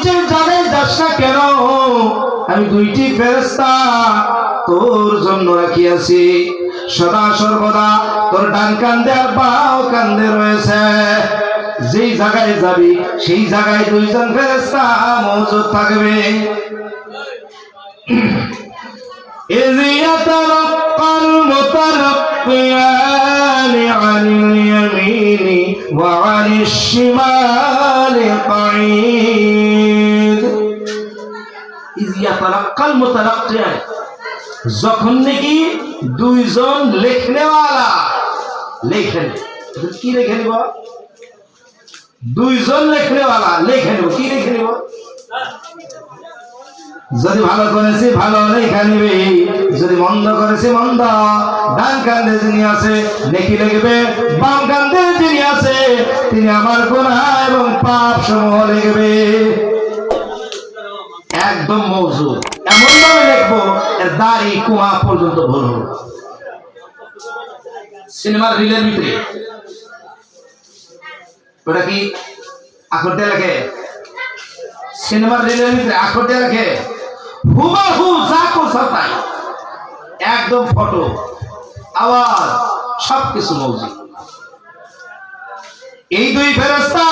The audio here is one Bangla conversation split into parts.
দুইটি জায়গায় যাস না কেন? আমি দুইটি ফেরেশতা তোর জন্য রাখিয়াছি, সদা সর্বদা তোর ডান কান্দে আর বাম কান্দে রয়েছে। যেই জায়গায় যাবি সেই জায়গায় দুইজন ফেরেশতা মওজুদ থাকবে। إذ يتلقى المتلقيان عن اليمين وعن الشمال قعيد إذ يتلقى المتلقيان যখন নাকি দুইজন লেখনেওয়ালা লেখেন, কি লেখে নিব? দুইজন লেখনেওয়ালা লেখে নিব। কি লেখে নিব? যদি ভালো করেছি ভালো লেখা নিবে, যদি মন্দ করেছি মন্দ। ডান কান্দে যিনি আছে নেকি লিখবে, বাম কান্দে যিনি আছে তিনি আমার গুনাহ এবং পাপ সমূহ লিখবে। একদম মওজুদ, এমন ভাবে লিখবো এর দাড়ি কুয়া পর্যন্ত ভুল হবে। সিনেমার রিলের ভিতরে ওটা কি আখর দিয়ে লেখে? সিনেমার রিলের ভিতরে আখর দিয়ে লেখে, হুবাহু যা করছে তাই, একদম ফটো আওয়াজ সবকিছু মওজুদ। এই দুই ফেরেশতা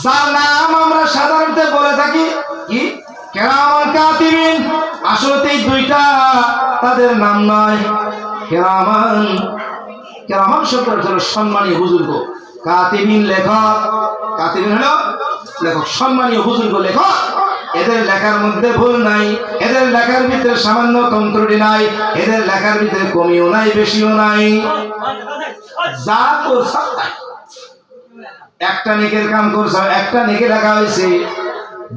যার নাম আমরা সাধারণত বলে থাকি কি কিরামান কাতিবিন, আসলে এই দুইটা তাদের নাম নয়। কিরামান, কিরামান শব্দের অর্থ সম্মানীয় বুজুর্গ, কাতিবিন লেখক। কাতিবিন হলো লেখক, সম্মানীয় বুজুর্গ লেখক। এদের লেখার মধ্যে ভুল নাই, এদের লেখার ভিতরে সামান্য তন্ত্রটি নাই, এদের লেখার ভিতরে কমিও নাই বেশিও নাই, যা করছে তাই। একটা নেকের কাম করছে, একটা নেকে লেখা হয়েছে।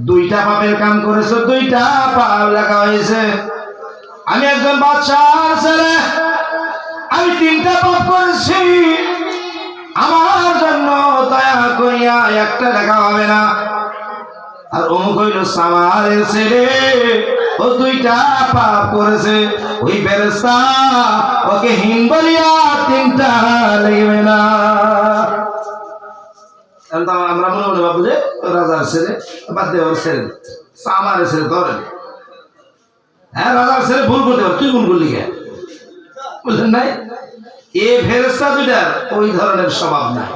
দুইটা পাপের কাম করেছে, দুইটা পাপ লেখা হয়েছে। আমি একজন বাদশার ছেলে, আমি তিনটা পাপ করেছি, আমার জন্য দয়া করিয়া একটা লেখা হবে না। আর অমুক হইল সামারের ছেলে, ও দুইটা পাপ করেছে, ওই ফেরেশতা ওকে হীন বলিয়া তিনটা লিখবে না। আমরা মনে মনে ভাববো যে রাজার ছেলে, বাদ দেওয়ার ছেলে, সামারের ছেলে ধরেন। হ্যাঁ, রাজার ছেলে ভুল করতে পারে, তুই ভুল করলি কে? বুঝলেন নাই? এ ফেরেশতা দুইটার ওই ধরনের স্বভাব নাই,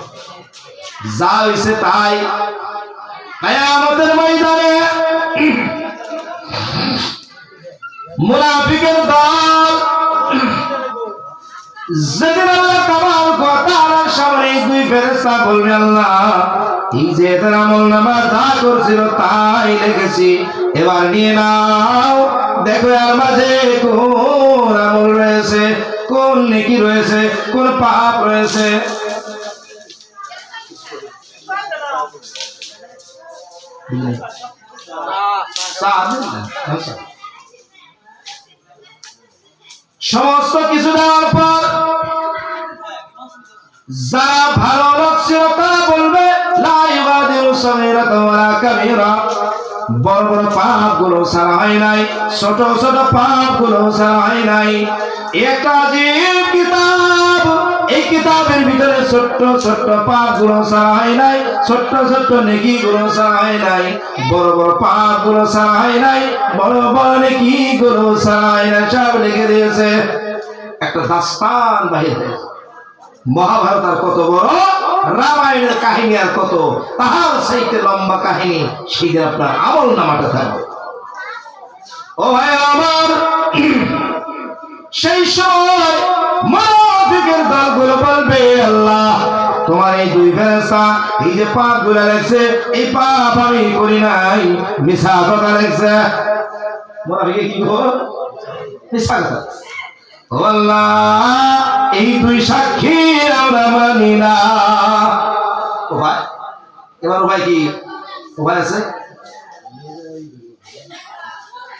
যা হইছে তাই। কিয়ামতের ময়দানে মুনাফিকের দল যেদিন আল্লাহ তাবারক ওয়া তাআলার সামনে দুই ফেরেশতা বলবে, আল্লাহ এই যে এদের আমলনামা যা করছিল তাই লিখেছি, এবার নিয়ে নাও, দেখো এর মাঝে কোন আমল রয়েছে, কোন নেকি রয়েছে, কোন পাপ রয়েছে। সমস্ত কিছু দেওয়ার পর যারা ভালো লোক ছিল তারা বলবে, লা ইউগাদিরু সাগীরাতান ওয়ালা কাবীরা, বড় বড় পাপ গুলো ছাড়া হয় নাই, ছোট ছোট পাপ গুলো ছাড়া হয় নাই। একটা আজীব কিতাব, এই কিতাবের ভিতরে ছোট্ট ছোট্ট পাপ গুলো ছাড়া হয় নাই, ছোট্ট ছোট্ট নেকি গুলো ছাড়া হয় নাই, বড় বড় পাপ গুলো ছাড়া হয় নাই, বড় বড় নেকি গুলো ছাড়া হয় নাই, সব লিখে দিয়েছে। একটা দাস্তান বাহির হয়েছে। মহাভারত আর কত বড়, রামায়ণের কাহিনী আর কত, তাহার চাইতে লম্বা কাহিনী, সেটা আপনার আমল নামাটা থাকবে। ও ভাই আমার, সেই সময় মুনাফিকের দলগুলো বলবে, আল্লাহ তোমার এই দুই ফেরেশতা এই যে পাপ গুলা লেখছে, এই পাপ আমি করি নাই, মিছা কথা লেখছে। মুনাফিকে কি বল? মিছা কথা। ও আল্লাহ, এই দুই সাক্ষী আমরা মানি না। ও ভাই, এবার ও ভাই কি উপায় আছে?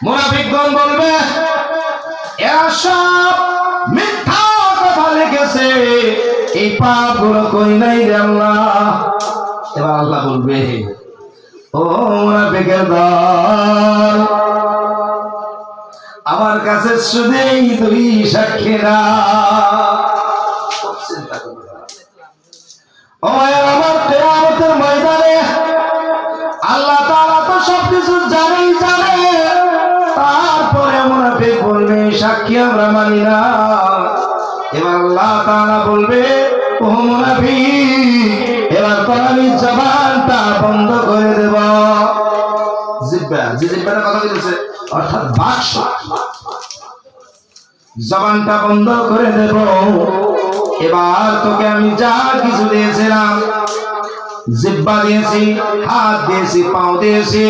মুনাফিকগণ বলবে, এরা সব মিথ্যা কথা লিখেছে, এই পাপ গুলো করি নাই রে আল্লাহ। এবার আল্লাহ বলবে, ও মুনাফিকের দল, আমার কাছে শুধু এই দুই সাক্ষী না। ও আমার কিয়ামতের ময়দানে আল্লাহ সাক্ষী আমরা মানি না। এবার আল্লাহ তাআলা বলবে ও মুনাফিক এবার তো আমি জবানটা বন্ধ করে দেব। জিহ্বা যে জিহ্বাটা কথা বলেছে অর্থাৎ বাক্স জবানটা বন্ধ করে দেব। এবার তোকে আমি যা কিছু দিয়েছিলাম জিহ্বা দিয়েছি, হাত দিয়েছি, পাও দিয়েছি,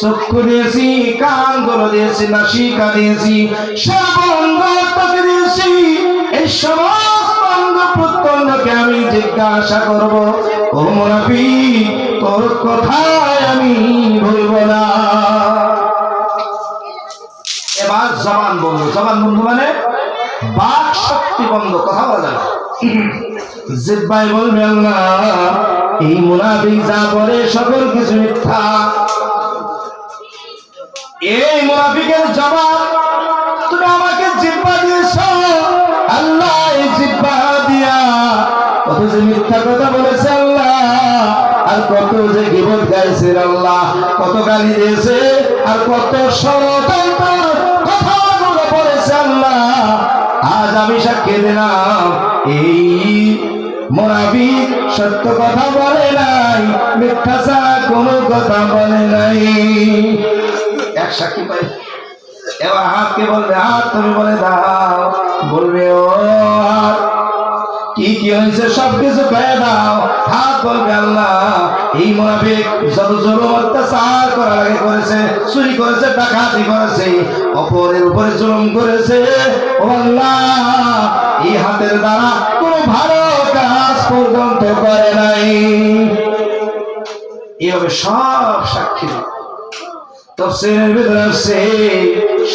চক্ষু দিয়েছি, কানগুলো দিয়েছি, নাসিকা দিয়েছি, সব অঙ্গ তোকে দিয়েছি। এই সমস্ত অঙ্গ প্রত্যঙ্গকে আমি জিজ্ঞাসা করব ও মুনাফিক তোর কথায় আমি ভুলব না। এবার জবান বন্ধ। জবান বন্ধ মানে বাক শক্তি বন্ধ, কথা বলা যাবে। জিহ্বাই বলবে আল্লাহ এই মুনাফিক যা বলে সকল কিছু মিথ্যা। এই মুনাফিকের জবাব তুমি আমাকে জিহ্বা দিয়েছো আল্লাহ, এই জিহ্বা দিয়া কত যে মিথ্যা কথা বলেছে আল্লাহ, আর কত যে গীবত গাইছে আল্লাহ, কত গালি দিয়েছে আর কত ষড়যন্ত্র কথাগুলো বলেছে আল্লাহ। আজ আমি সাক্ষী দিলাম এই মুনাফিক সত্য কথা বলে নাই, মিথ্যা ছাড়া কোনো কথা বলে নাই। এক সাক্ষী পাই। এবার হাতকে বলবে হাত তুমি বলে দাও। বলবে ও হাত কি কি হয়েছে সবকিছু কয়ে দাও। হাত বলবে আল্লাহ এই মুনাফিক যত জুলুম অত্যাচার করা লাগে করেছে, চুরি করেছে, ডাকাতি করেছে, অপরের উপরে জুলুম করেছে ও আল্লাহ এই হাতের দ্বারা কোনো ভালো কাজ পর্যন্ত করে নাই। এইভাবে সব সাক্ষী তাফসীরের ভিতরে আছে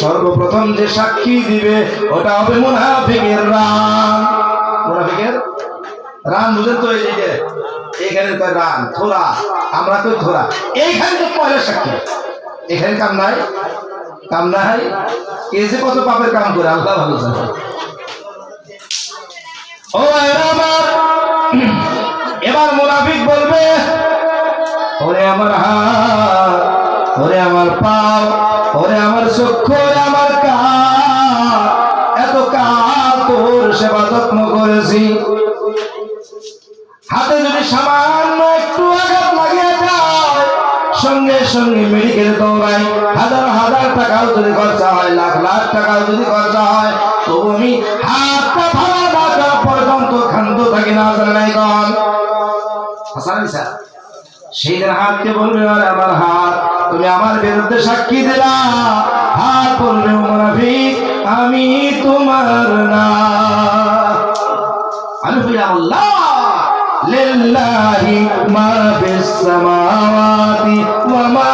সর্বপ্রথম যে সাক্ষী দিবে ওটা হবে মুনাফিকের রান। মুনাফিকের রান বুঝেন তো? এই যে এইখানে কয় রান থোড়া, আমরা তো থোড়া, এইখানে তো পয়লা সাক্ষী। এখানে কাম নাই, কাম নাই। এই যে কত পাপের কাম করে আল্লাহ ভালো জানে। ও আমার এবার মুনাফিক বলবে ওরে আমার হাত, ওরে আমার পাও, ওরে আমার চক্ষু, ওরে আমার কান, এত কাল তোর সেবা যত্ন করেছি, হাতে যদি সামান্য একটু আঘাত লাগিয়ে যায় সঙ্গে সঙ্গে মেডিকেল দৌড়াই, হাজার হাজার টাকাও যদি খরচা হয়, লাখ লাখ টাকাও যদি খরচা হয়, তবু আমি হাতটা ভালো না পর্যন্ত ক্ষান্ত থাকি না। নাই কন সেই দিন হাতকে বলবে আরে আমার হাত তুমি আমার বিরুদ্ধে সাক্ষী দিলা। হাত বলবে মুনাফিক আমি তোমার না। আল্লাহ লিল্লাহি মা ফিস সামাওয়াতি ওয়া মা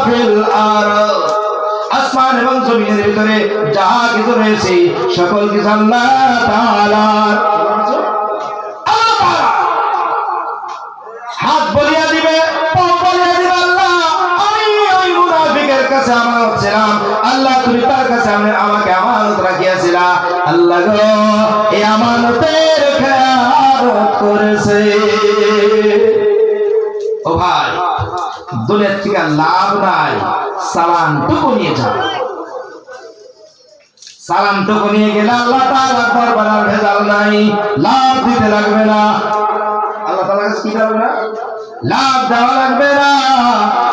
ফিল আরদ, আসমান এবং জমিনের ভিতরে যা কিছু রয়েছে সকল কিছু আল্লাহ তাআলার। হাত বলিয়া দিবে, পা বলিয়া দিবে আল্লাহ আমি ওই মুনাফিকের কাছে আমানত ছিলাম, আল্লাহ তুমি তার কাছে আমাকে আমানত রাখিয়াছিলা, আল্লাহ গো এই আমানতের খেয়ানত করেছে। ও ভাই দুনিয়ার থেকে লাভ নাই, সালামটুকু নিয়ে যাও। সালামটুকু নিয়ে গেলে আল্লাহ তাআলা দরবারে ভেজাল নাই, লাভ দিতে লাগবে না। আল্লাহ তাআলা কাছে কি লাগবে না? লাভ দেওয়া লাগবে না।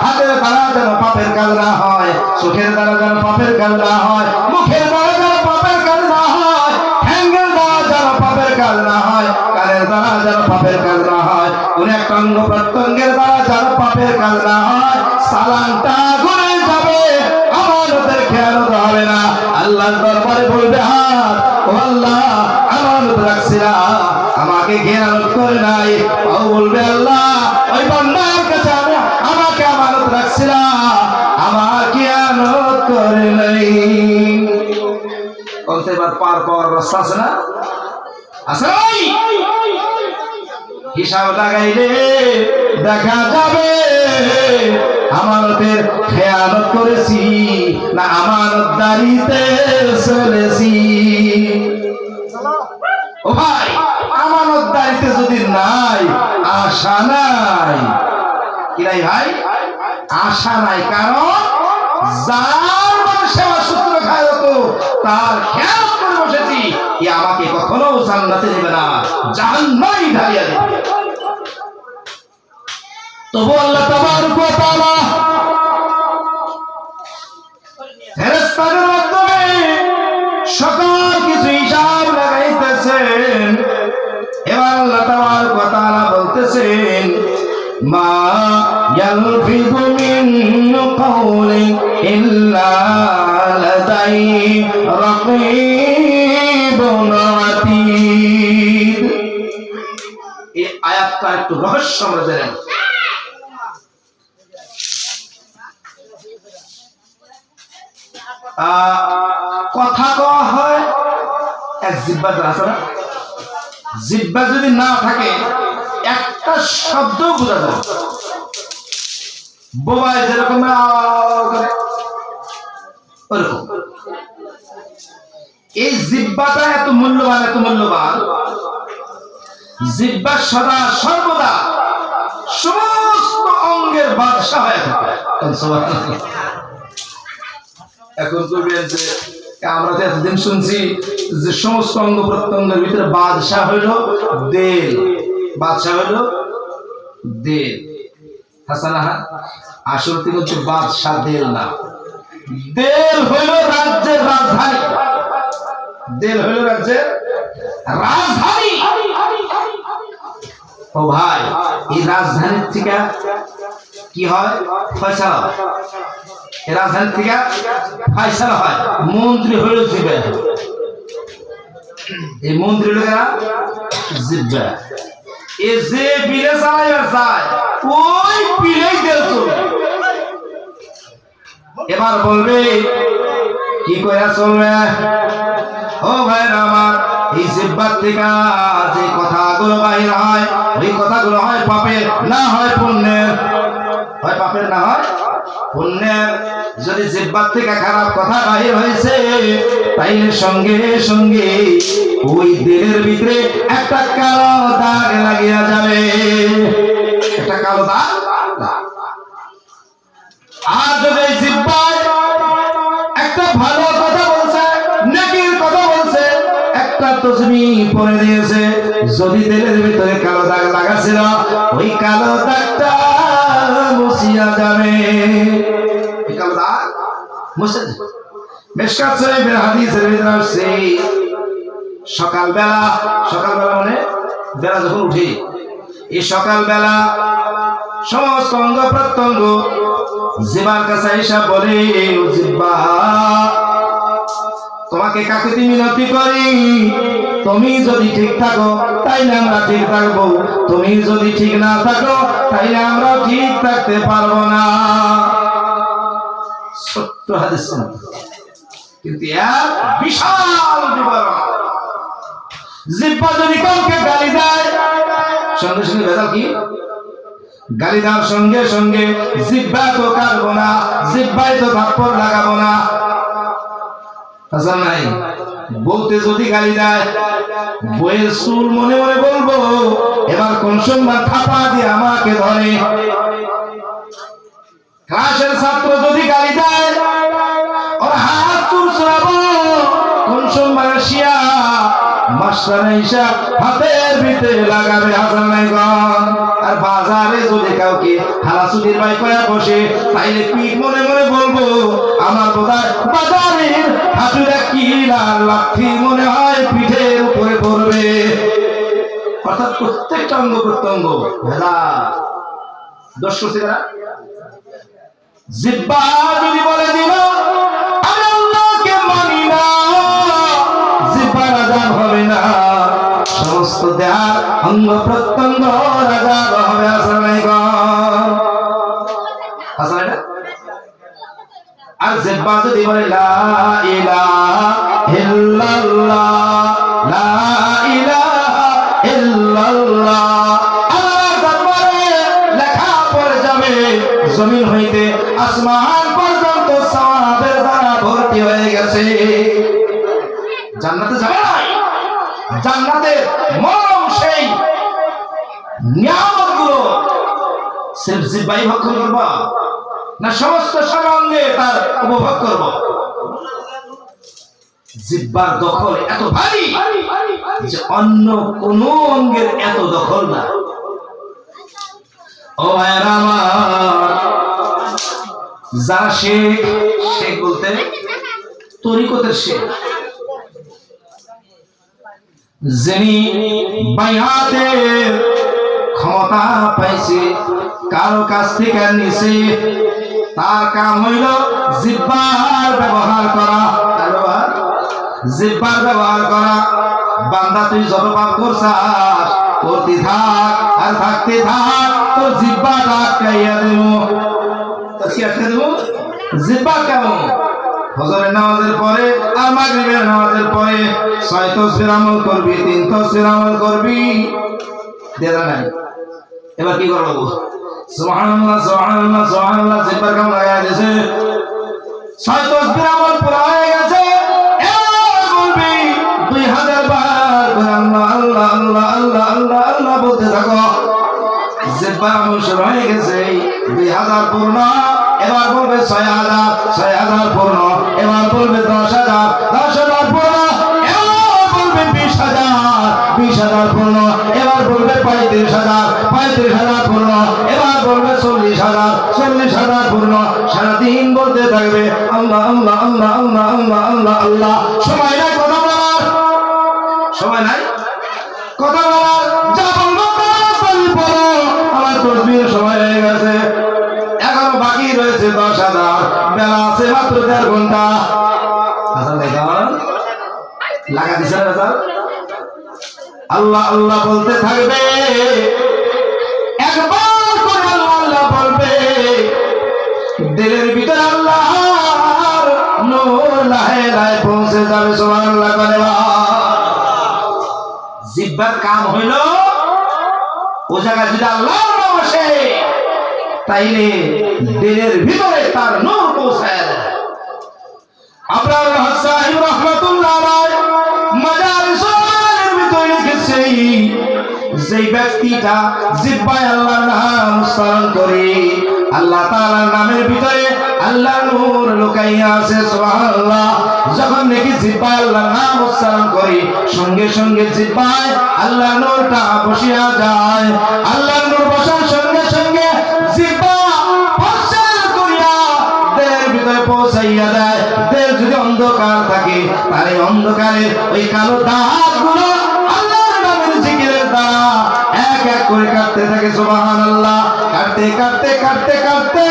হাতের দ্বারা যেন পাপের কাজ না হয়, চোখের দ্বারা যেন পাপের কাজ না হয়, মুখের দ্বারা যেন পাপের কাজ না হয়, ঠ্যাঙ্গের দ্বারা যেন পাপের কাজ না হয়, কানের দ্বারা যেন পাপের কাজ না হয়, কোন একটা অঙ্গ প্রত্যঙ্গের দ্বারা যেন পাপের কাজ না হয়। সালামটা ঘুরে যাবে, আমানতের খেয়ানত হবে না। আল্লাহর দরবারে বলবে হাত ও আল্লাহ আমানত রাখছিলা, আমাকে খেয়ানত করে নাই। পাও বলবে আল্লাহ ওই বান্দার কাছে আমাকে আমানত রাখছিলা, আমার খেয়ানত করে নাই। এবার পার পাওয়ার রাস্তা আছে না? আছে নাই? হিসাব লাগাইলে দেখা যাবে আমানতের খেয়ানত করেছি না আমানতদারিতে চলেছি। ও ভাই আমানতদারিতে যদি নাই, আশা নাই। কি নাই ভাই? আশা নাই। কারণ যার সেবা সূত্র খায় তো তার খেয়াল করে বসেছি, এ আমাকে কখনো জান্নাতে নেবে না, জাহান্নামে ঢালিয়ে দেবে। তবু আল্লাহ তাবারক ওয়া তাআলা ফেরেশতাদের মাধ্যমে সকল কিছু হিসাব লাগাইতেছেন। এবার আল্লাহ তাবারক ওয়া তাআলা বলতেছেন, মা ইয়ালফিযু মিন কাওলিন ইল্লা লাদাইহি রাকীবুন আতীদ। এই আয়াতটা একটু রহস্য আমরা জানেন। কথা কওয়া হয় এক জিহ্বা আছে না, জিহ্বা যদি না থাকে একটা শব্দ বোঝা যায়। বোবায় যেরকম ওরকম এই জিহ্বাটা এত মূল্যবান, এত মূল্যবান। জিহ্বা সদা সর্বদা সমস্ত অঙ্গের বাদশা হয়ে থাকে। এখন করবেন যে আমরা তো এতদিন শুনছি যে সমস্ত অঙ্গ প্রত্যঙ্গের ভিতরে বাদশাহ হইল দেল, বাদশাহ হইল দেল। হাসানা, আসল থেকে হচ্ছে বাদশাহ দেল না, দেল হইল রাজ্যের রাজধানী। দেল হইল রাজ্যের রাজধানী। ও ভাই, এই রাজধানীর থেকে কি হয়? ফয়সালা। এই রাজধানীর থেকে ফয়সালা হয়। মন্ত্রী হইল জিহ্বা। এই মন্ত্রী লোকেরা জিহ্বা। এ যে বিলে চালাইবার চায় ওই বিলেই দেল চলবে। এবার বলবে কি করে চলবে? ও ভাইরা আমার, এই জিহ্বার থেকে যে কথাগুলো বাহির হয় ওই কথাগুলো হয় পাপের, না হয় পুণ্যের। হয় পাপের, না হয় পুণ্যের। যদি জিহ্বার থেকে খারাপ কথা বাহির হয়েছে তাইলে সঙ্গে সঙ্গে ওই দিলের ভিতরে একটা কালো দাগ লাগিয়া যাবে, একটা কালো দাগ। আর যদি জিহ্বায় একটা ভালো কথা বলছে, নেকির কথা বলছে, একটা তসবিহ পড়ে দিয়েছে, যদি দিলের ভিতরে কালো দাগ লাগাছিল ওই কালো দাগটা মুছিয়া যাবে। এই কালো দাগ মুছে যাবে। মিশকাত শরীফের হাদিসের ভিতরে আসছে সকালবেলা, সকালবেলা মানে বেলা যখন উঠে, এই সকালবেলা সমস্ত অঙ্গ প্রত্যঙ্গ জিহ্বার কাছে এসে বলে, জিহ্বা তোমাকে কাকুতি মিনতি করি, তুমি যদি ঠিক থাকো তাইলে আমরা ঠিক থাকবো, তুমি যদি ঠিক না থাকো তাইলে আমরা ঠিক থাকতে পারবো না। ছোট্ট হাদিস কিন্তু এক বিশাল বিবরণ। জিহ্বা যদি কাউকে গালি দেয় সঙ্গে সঙ্গে ভেজাল কি? গালি দেওয়ার সঙ্গে সঙ্গে জিহ্বা তো কাটবো না, জিহ্বায় তো থাপ্পড় লাগাবো না। নাই বলতে যদি গালি দেয় বইয়ের চুল মনে মনে বলবো, এবার কোন সম্মান থাপা দিয়ে আমাকে ধরে। ক্লাসের ছাত্র যদি গালি দেয় ওর হাত চুল ছড়াবো, কোন সম্মান আসিয়া মাস্টার হিসাব হাতের ভিতরে লাগাবে। হাসান নাই গন। আর বাজারে যদি কাউকে হালাসুদির বাই করে বসে তাইলে পিঠ মনে মনে বলবো, আমার বোধহয় বাজারের হাতুড়া কি লাঠি মনে হয় পিঠের উপরে পড়বে। অর্থাৎ প্রত্যেকটা অঙ্গ প্রত্যঙ্গ ভেদা দোষ করছে কারা? জিহ্বা যদি বলে দিল আমি আল্লাহকে মানি না, জিহ্বা রাজা হবে না, সমস্ত দেহার অঙ্গ প্রত্যঙ্গ রাজা হবে। আর জিহ্বা যদি বলে লা ইলাহা ইল্লাল্লাহ, লা ইলাহা ইল্লাল্লাহ, আল্লাহর দরবারে লেখা পড়ে যাবে, জমিন হইতে আসমান পর্যন্ত সওয়াবের দ্বারা ভর্তি হয়ে গেছে। জান্নাতে যাবে না, জান্নাতের মরম সেই নিয়ামতগুলো সির্ফ জিহ্বাই ভক্ষণ করবা না সমস্ত সর্বাঙ্গে তার উপভোগ করব? জিহ্বার দখল এত ভারী যে অন্য কোন অঙ্গের এত দখল না। ও ভাইরা আমার, যারা শেখ, শেখ বলতে তরিকতের শেখ, যিনি বাইআতের ক্ষমতা পাইছে কারো কাছ থেকে নিছে, তার কাম হইল জিহ্বার ব্যবহার করা। জিহ্বার ব্যবহার করা। বান্দা তুই যত পাপ করছাস করতে থাক আর থাকতে থাক, তোর জিহ্বাটা আটকাইয়া দেব। কি আটকে দেব? জিহ্বা কেমন? ফজরের নামাজের পরে আর মাগরিবের নামাজের পরে 6 তাসবিহ আমল করবি, 3 তাসবিহ আমল করবি, দেরা নাই। এবার কি করব? সুবহানাল্লাহ সুবহানাল্লাহ সুবহানাল্লাহ জিহ্বার কাম লাগায়া দিয়েছে। 6 তাসবিহ আমল পুরা হয়ে গেছে, এবার বলবি 2000 বার করে আল্লাহ আল্লাহ আল্লাহ আল্লাহ আল্লাহ আল্লাহ বলতে থাকো। জিহ্বার আমল শুরু হয়ে গেছে, 2000 পূর্ণ, এবার বলবে 6000, 6000 পূর্ণ, এবার বলবে 10,000, 10,000 পূর্ণ, এবার বলবে 20,000, 20,000 পূর্ণ, এবার বলবে 35,000, 35,000 পূর্ণ, এবার বলবে 40,000, 40,000 পূর্ণ। সারাদিন বলতে থাকবে আল্লাহ আল্লাহ আল্লাহ আল্লাহ আল্লাহ আল্লাহ আল্লাহ। সময় নাই কথা বলার, সময় নাই কথা বলার। যা বলবো তাড়াতাড়ি বলো, আমার তাসবিহের সময় হয়ে গেছে, এখনো বাকি রয়েছে 10,000, বেলা আছে মাত্র 4 ঘন্টা। লাগা দিছে না? আল্লাহ আল্লাহ বলতে থাকবে, একবার করে আল্লাহ আল্লাহ বলবে, দিলের ভিতরে আল্লাহর নূর লাহে লাহে পৌঁছে যাবে। সুবহানাল্লাহ করে। জিহ্বার কাম হইল ও জায়গায় যদি আল্লাহর নাম আসে তাইলে দিলের ভিতরে তার নূর পৌঁছায় দেয়। আপনার সাহেব রাহমাতুল্লাহ আলাইহি মাজারিসের ভিতরে লিখেছে, যেই ব্যক্তিটা জিহ্বায় আল্লাহর নাম উচ্চারণ করে, আল্লাহ তাআলার নামের ভিতরে আল্লাহর নূর লুকাইয়া আছে। সুবহানাল্লাহ। যখন নাকি জিহ্বায় আল্লাহর নাম উচ্চারণ করে, সঙ্গে সঙ্গে জিহ্বায় আল্লাহর নূরটা বসিয়া যায়। আল্লাহর নূর বসার সঙ্গে সঙ্গে জিহ্বা প্রচার করিয়া দেহের ভিতরে পৌঁছাইয়া দেয়। দেহ যদি অন্ধকার থাকে, তাহলে অন্ধকারে ওই কালো দাগগুলো আল্লাহর নামের জিকিরের দ্বারা এক এক করে কাটতে থাকে। সুবহানাল্লাহ। কাটতে কাটতে কাটতে কাটতে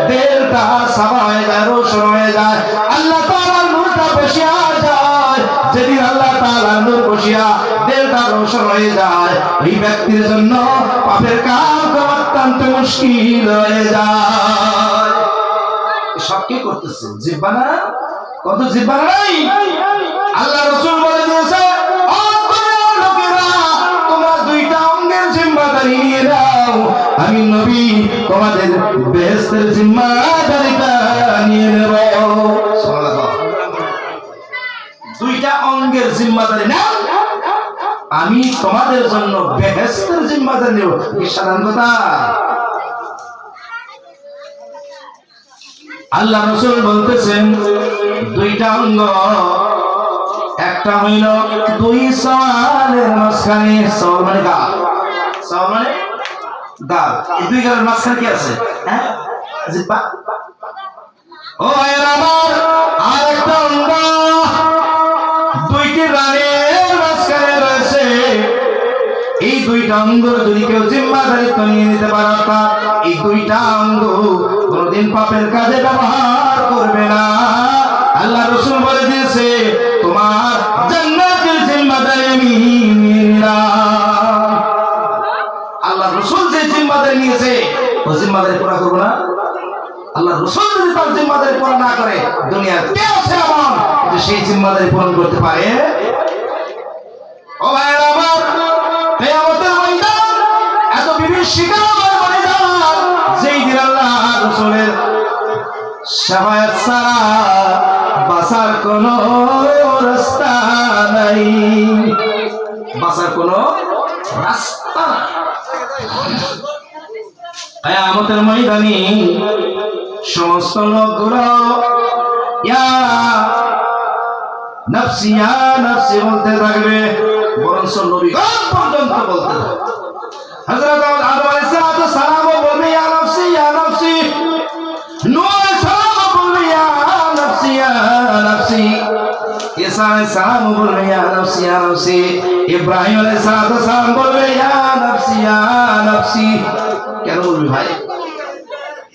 দেহটা সাফা হয়ে যায়, রোশন হয়ে যায়, আল্লাহ তাআলার নূরটা বসিয়া যায়। যেদিন আল্লাহ তাআলার নূর বসিয়া দেহটা রোশন হয়ে যায়, ওই ব্যক্তির জন্য পাপের কাম করা অত্যন্ত মুশকিল হয়ে যায়। সব কি করতেছে? জিহ্বা না? কত জিহ্বা নাই? আল্লাহ রাসূল বলে দিয়েছে, ও দুনিয়ার লোকেরা, তোমরা 2টা অঙ্গের জিম্মাদারি নিয়ে নাও, আমি নবী তোমাদের বেহেশতের জিম্মাদারিটা নিয়ে নেব। সুবহানাল্লাহ। 2টা অঙ্গের জিম্মাদারি নাও, আমি তোমাদের জন্য বেহেশতের জিম্মাদারি নেব। কি সাধারণ কথা? আল্লাহ রাসূল বলতেছেন 2টা অঙ্গ, একটা হইল 2 সওয়ালের মাঝখানে, সওয়াল মানে গাল, সওয়াল মানে গাল, এই 2 গালের মাঝখানে কি আছে? হ্যাঁ, জিহ্বা। ও ভাইরা আমার, আরেকটা অঙ্গ 2টি রানের মাঝখানে রয়েছে। এই 2টা অঙ্গ যদি কেউ জিম্মাদারিত্ব নিয়ে নিতে পারে, এই 2টা অঙ্গ কোনদিন পাপের কাজে ব্যবহার করবে না। আল্লাহ রাসূল বলে দিয়েছে, তোমার জান্নাতের জিম্মাদারি আমি নিলাম। আল্লাহ রাসূল যে জিম্মাদারি নিয়েছে, ও জিম্মাদারি পুরা করব না? আল্লাহ রাসূল যদি তার জিম্মাদারি পুরা না করে, দুনিয়ার কে আছে এমন যে সেই জিম্মাদারি পূরণ করতে পারে? ও ভাইরা আমার, কিয়ামতের ময়দান এত বিভীষিকাময় ময়দান, যেই দিন আল্লাহ রাসূলের শাফায়াত ছাড়া বাঁচার কোনো রাস্তা নাই, বাঁচার কোনো রাস্তা নাই। কিয়ামতের ময়দানে সমস্ত লোকগুলো ইয়া নফসি ইয়া নফসি বলতে থাকবে, বরঞ্চ নবীগণ পর্যন্ত বলতে থাকবে। হযরত আদম আলাইহিস সালাম বলবে ইয়া নফসি ইয়া নফসি, নূহ আলাইহিস সালাম বলবে ইয়া নফসি ইয়া নফসি, ঈসা আলাইহিস সালাম বলবে ইয়া নফসি ইয়া নফসি, ইব্রাহিম আলাইহিস সালাম বলবে ইয়া নফসি ইয়া নফসি। কেন বলবে ভাই?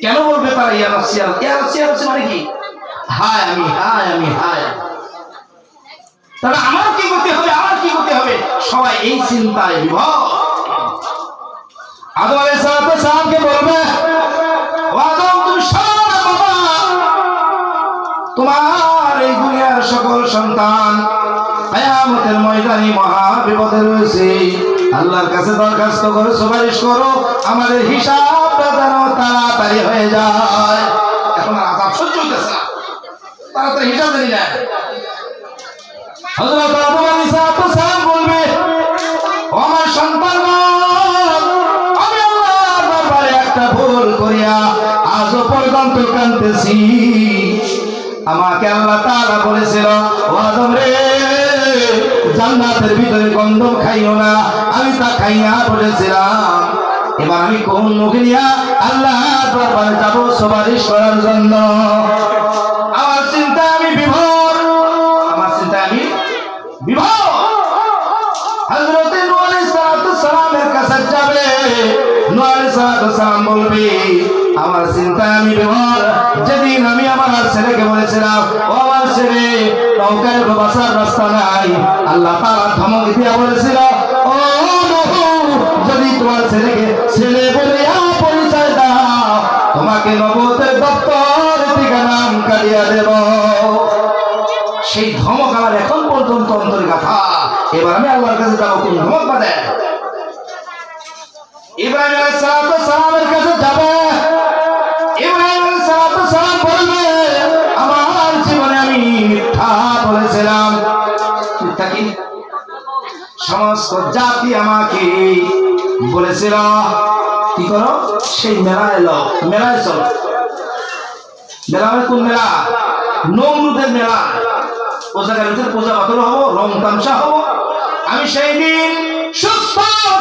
কেন বলবে তারা ইয়া নফসি ইয়া নফসি ইয়া নফসি মানে কি? হায় আমি, হায় আমি, হায়। তাহলে আমার কি করতে হবে, আমার কি করতে হবে, সবাই এই চিন্তায় বিভোর। আদম আলাইহিস সালামকে বলবে, ও আদম তুমি শোনো বাবা, তোমার এই দুনিয়ার সকল সন্তান কিয়ামতের ময়দানে মহা বিপদে রয়েছে। আল্লাহর কাছে দরখাস্ত করো, সুপারিশ করো, আমাদের হিসাবটা যেন তাড়াতাড়ি হয়ে যায়। এখন আর আযাব সহ্য হইতেছে না, তাড়াতাড়ি হিসাব দিয়ে নেয়। হযরত আদম আলাইহিস সালাম বলবে, ও আমার সন্তানগণ, আমি আল্লাহর দরবারে একটা ভুল করিয়া আজও পর্যন্ত কাঁদতেছি। আমাকে আল্লাহ তাআলা বলেছিল, ও আদম রে, জান্নাতের ভিতরে গন্ধম খাইও না, আমি তা খাইয়া বলেছিলাম। এবার আমি কোন মুখে নিয়া আল্লাহর দরবারে যাব সুপারিশ করার জন্য? আমার চিন্তায় আমি বিভোর, আমার চিন্তায় আমি বিভোর। হযরত নূহ আলাইহিস সালামের কাছে যাবে, নূহ আলাইহিস সালাম বলবে, আমার চিন্তায় আমি বিভোর। যেদিন আমি আমার ছেলেকে বলেছিলাম, ও আমার ছেলে, নৌকায় বাঁচার রাস্তা নাই, আল্লাহ তাআলা ধমক দিয়া বলেছিল, ও নূহ, যদি তোমার ছেলেকে ছেলে বলে পরিচয় দাও, তোমাকে নবুয়তের দপ্তর থেকে নাম কাটিয়ে দেব। সেই ধমক আমার এখন পর্যন্ত অন্তরে গাথা। এবার আমি আল্লাহর কাছে যাবো, কোন ধমক বাদে? ইব্রাহিম আলাইহিস সালামের কাছে যাবে। ইব্রাহিম আলাইহিস সালাম বলবে, আমার জীবনে আমি মিথ্যা বলেছিলাম। মিথ্যা কি? সমস্ত জাতি আমাকে বলেছিল কি করো, সেই মেলায় এলো, মেলায় চলো। মেলা মানে কোন মেলা? নমরুদের মেলা। ও জায়গার ভিতরে পূজা পাথর হবো, রং তামসা হবো। আমি সেই দিন সুস্থ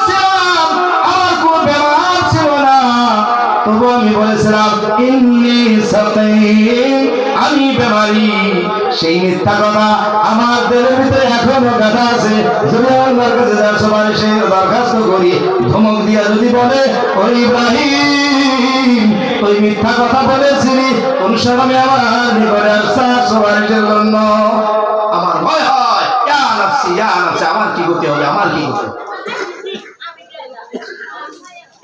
ছিলাম, আমার কোনো বেমার ছিল না, তবু আমি বলেছিলাম ইন্নী সাকাইম, আমি বেমারি। সেই মিথ্যা কথা আমার দিলের ভিতরে এখনো গাঁথা আছে। যদি আল্লাহর কাছে যার সুপারিশের দরখাস্ত করি, ধমক দিয়া যদি বলে, ও ইব্রাহিম, ওই মিথ্যা কথা বলেছিলি, কোন সময় আমার নিকটে আসছে সুপারিশের জন্য, আমার ভয় হয়। ইয়া নফসি ইয়া নফসি, আমার কি করতে হবে, আমার কি করতে হবে?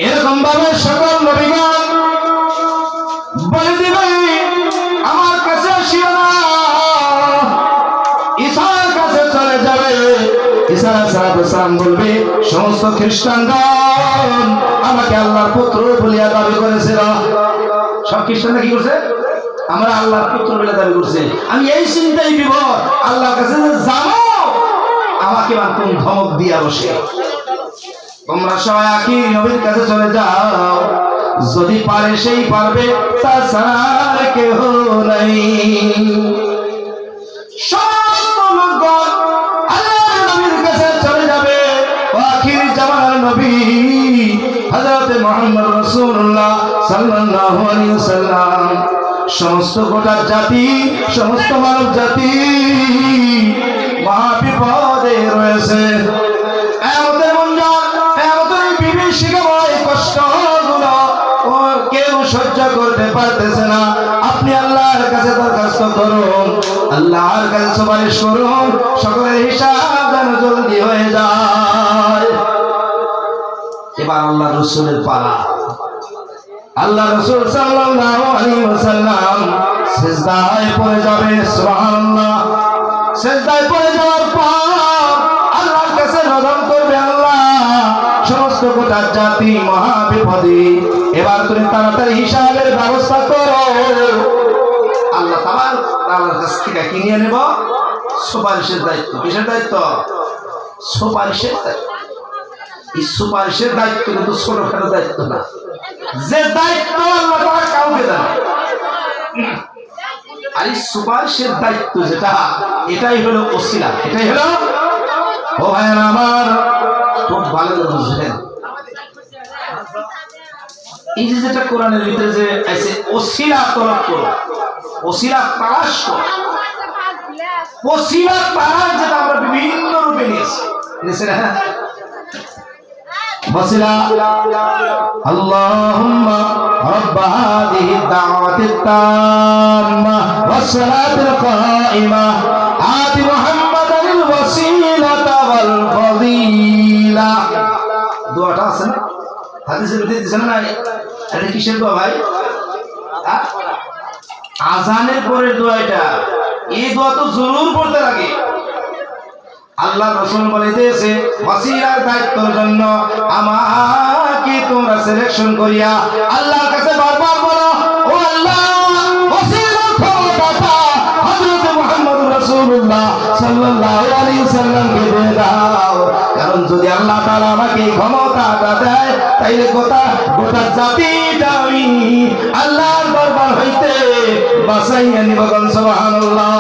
এরকম ভাবে সকল নবীগণ বলে দিবে, আমার কাছে আসিও না, ঈসার কাছে চলে যাবে। ঈসা আলাইহিস সালাম বলবে, সমস্ত খ্রিস্টানগণ আমাকে আল্লাহর পুত্র বলিয়া দাবি করেছিল। সব খ্রিস্টানরা কি করছে? আমরা আল্লাহর পুত্র বলে দাবি করছে। আমি এই চিন্তায় বিভোর, আল্লাহর কাছে যাবো, আমাকে কোন ধমক দিয়া বসে। তোমরা সবাই আখির নবীর কাছে চলে যাও, যদি পারে সেই পারবে, তাছাড়া আর কেউ নাই। সমস্ত লোকগণ আল্লাহর নবীর কাছে চলে যাবে। আখির জামানার নবী হযরত মুহাম্মদ রাসূলুল্লাহ সাল্লাল্লাহু আলাইহি ওয়াসাল্লাম, সমস্ত গোটা জাতি, সমস্ত মানব জাতি মহা বিপদে রয়েছে। আমাদের মঞ্জার, আমাদের বিভীষিকাময় কষ্টগুলো কেউ সহ্য করতে পারতেছে না। আপনি আল্লাহর কাছে দরখাস্ত করুন, আল্লাহর কাছে সুপারিশ করুন, সকলের হিসাব যেন জলদি হয়ে যায়। এবার আল্লাহ রাসূলের পালা। আল্লাহ রাসূল সাল্লাল্লাহু আলাইহি ওয়াসাল্লাম সিজদায় পড়ে যাবে। সুবহানাল্লাহ। সিজদায় পড়ে যাওয়ার পর আল্লাহর কাছে রদন করবে, আল্লাহ, সমস্ত গোটা জাতি মহা বিপদে, এবার তুমি তাড়াতাড়ি হিসাবের ব্যবস্থা করো। আল্লাহ তাআলার কাছ থেকে কি নিয়ে নেব? সুপারিশের দায়িত্ব। কিসের দায়িত্ব? সুপারিশের দায়িত্ব। এই সুপারিশের দায়িত্ব কিন্তু ছোটখাটো দায়িত্ব না। যে দায়িত্ব আল্লাহ তাআলা কাউকে দেন, আর এই সুপারিশের দায়িত্ব যেটা, এটাই হলো ওসিলা, এটাই হলো ও ভাইয়েরা আমার খুব ভালো করে বুঝলেন। এই যে যেটা কোরআনের ভিতরে যে আছে ওসিলা তলব করো, ওসিলা তালাশ করো, ওসিলা তালাশ যেটা আমরা বিভিন্ন রূপে নিয়েছি না وسيلة اللهم رب هذه الدعوة التامة والصلاة القائمة آت محمدا الوسيلة والفضيلة দোয়াটা আছে না হাদিসের ভিতরে দিছেন না এটা কিসের দোয়া ভাই আযানের পরের দোয়া এটা এই দোয়া তো জরুর পড়তে লাগে আল্লাহ রাসূল বলেছে ওয়াসিলার দায়িত্বের জন্য আমাকে তোমরা সিলেকশন করিয়া আল্লাহর কাছে বারবার বলো ও আল্লাহ ওয়াসিলার ক্ষমতাটা হযরত মুহাম্মদ রাসূলুল্লাহ সাল্লাল্লাহু আলাইহি ওয়াসাল্লামকে দিয়ে দাও। কারণ যদি আল্লাহ তাআলা আমাকে ক্ষমতাটা দেয় তাইলে গোটা জাতিটা আমি আল্লাহর দরবার হইতে বাঁচাইয়া নিব। সুবহানাল্লাহ।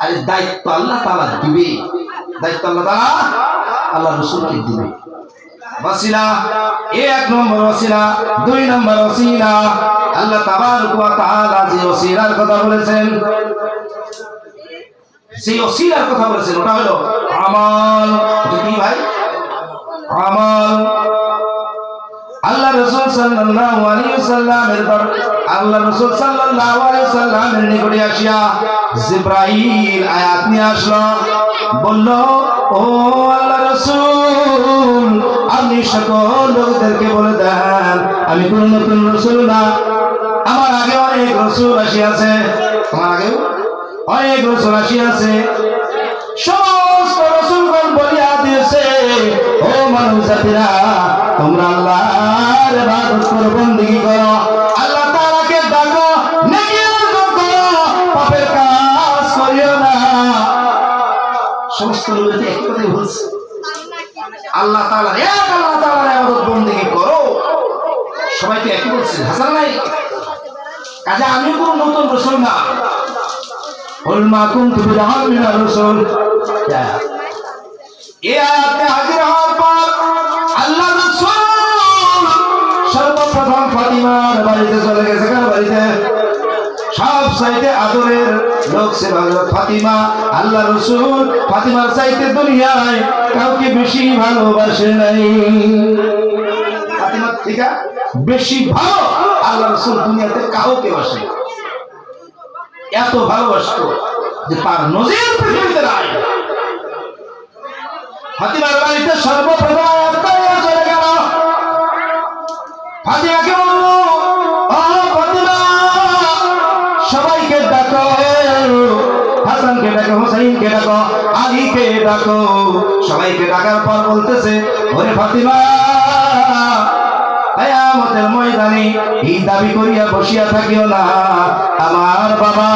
আর দায়িত্ব আল্লাহ তাআলা দিবে, দায়িত্ব আল্লাহ তাআলা আল্লাহ রাসূলকে দিবে। ওয়াসিলা এক নম্বর ওয়াসিলা, দুই নম্বর ওয়াসিলা আল্লাহ তাবারক ওয়া তাআলা যে ওসিলার কথা বলেছেন, সেই ওসিলার কথা বলেছেন ওটা হলো আমল। কি ভাই আমল? আল্লাহ রাসূল সাল্লাল্লাহু আলাইহি ওয়াসাল্লামের আল্লাহ রাসূল সাল্লাল্লাহু আলাইহি ওয়াসাল্লামের নিকটে আসিয়া জিবরাইল আয়াত নিয়ে আসলো, বলল ও আল্লাহ রাসূল আপনি সকল লোকদেরকে বলে দেন আমি কোন নতুন রাসূল না, আমার আগে অনেক রাসূল আসিয়াছে, আমার আগে অনেক রাসূল আসিয়াছে, সমস্ত রাসূলগণ বলিয়া দিয়েছে ও মানব জাতিরা তোমরা আল্লাহর ইবাদত করো, বندگی করো, আল্লাহ তাআলাকে ডাকো, নেকি অর্জন করো, পাপের কাজ করিও না। সমস্ত লোকের এক কথাই বলছে আল্লাহ তাআলা এক আল্লাহ তাআলার ইবাদত বندگی করো, সবাইকে একই বলছে। হাসান নাই কাজে আমি কোন নতুন রাসূল না, কুল মা কুনতু বিদআন মিনার রাসূল। এই আয়াতে হাজির হওয়ার পর আল্লাহ রাসূল সর্বপ্রথম ফাতিমার বাড়িতে চলে গেছে। কার বাড়িতে? সব চাইতে আদরের লোক সে হযরত ফাতিমা। আল্লাহ রাসূল ফাতিমার চাইতে দুনিয়ায় কাউকে বেশি ভালোবাসে নাই। ফাতিমা থেকে বেশি ভালো আল্লাহ রাসূল দুনিয়াতে কাউকে বাসে, এত ভালোবাসতো যে তার নজির পৃথিবীতে নাই। ফাতিমার বাড়িতে সর্বপ্রথম আয়াতটা চলে গেল। ফাতিমাকে বলল ও ফাতিমা সবাইকে ডাকো, হাসানকে ডাকো, হুসাইনকে ডাকো, আলীকে ডাকো। সবাইকে ডাকার পর বলতেছে ওরে ফাতিমা কিয়ামতের ময়দানে এই দাবি করিয়া বসিয়া থাকিও না আমার বাবা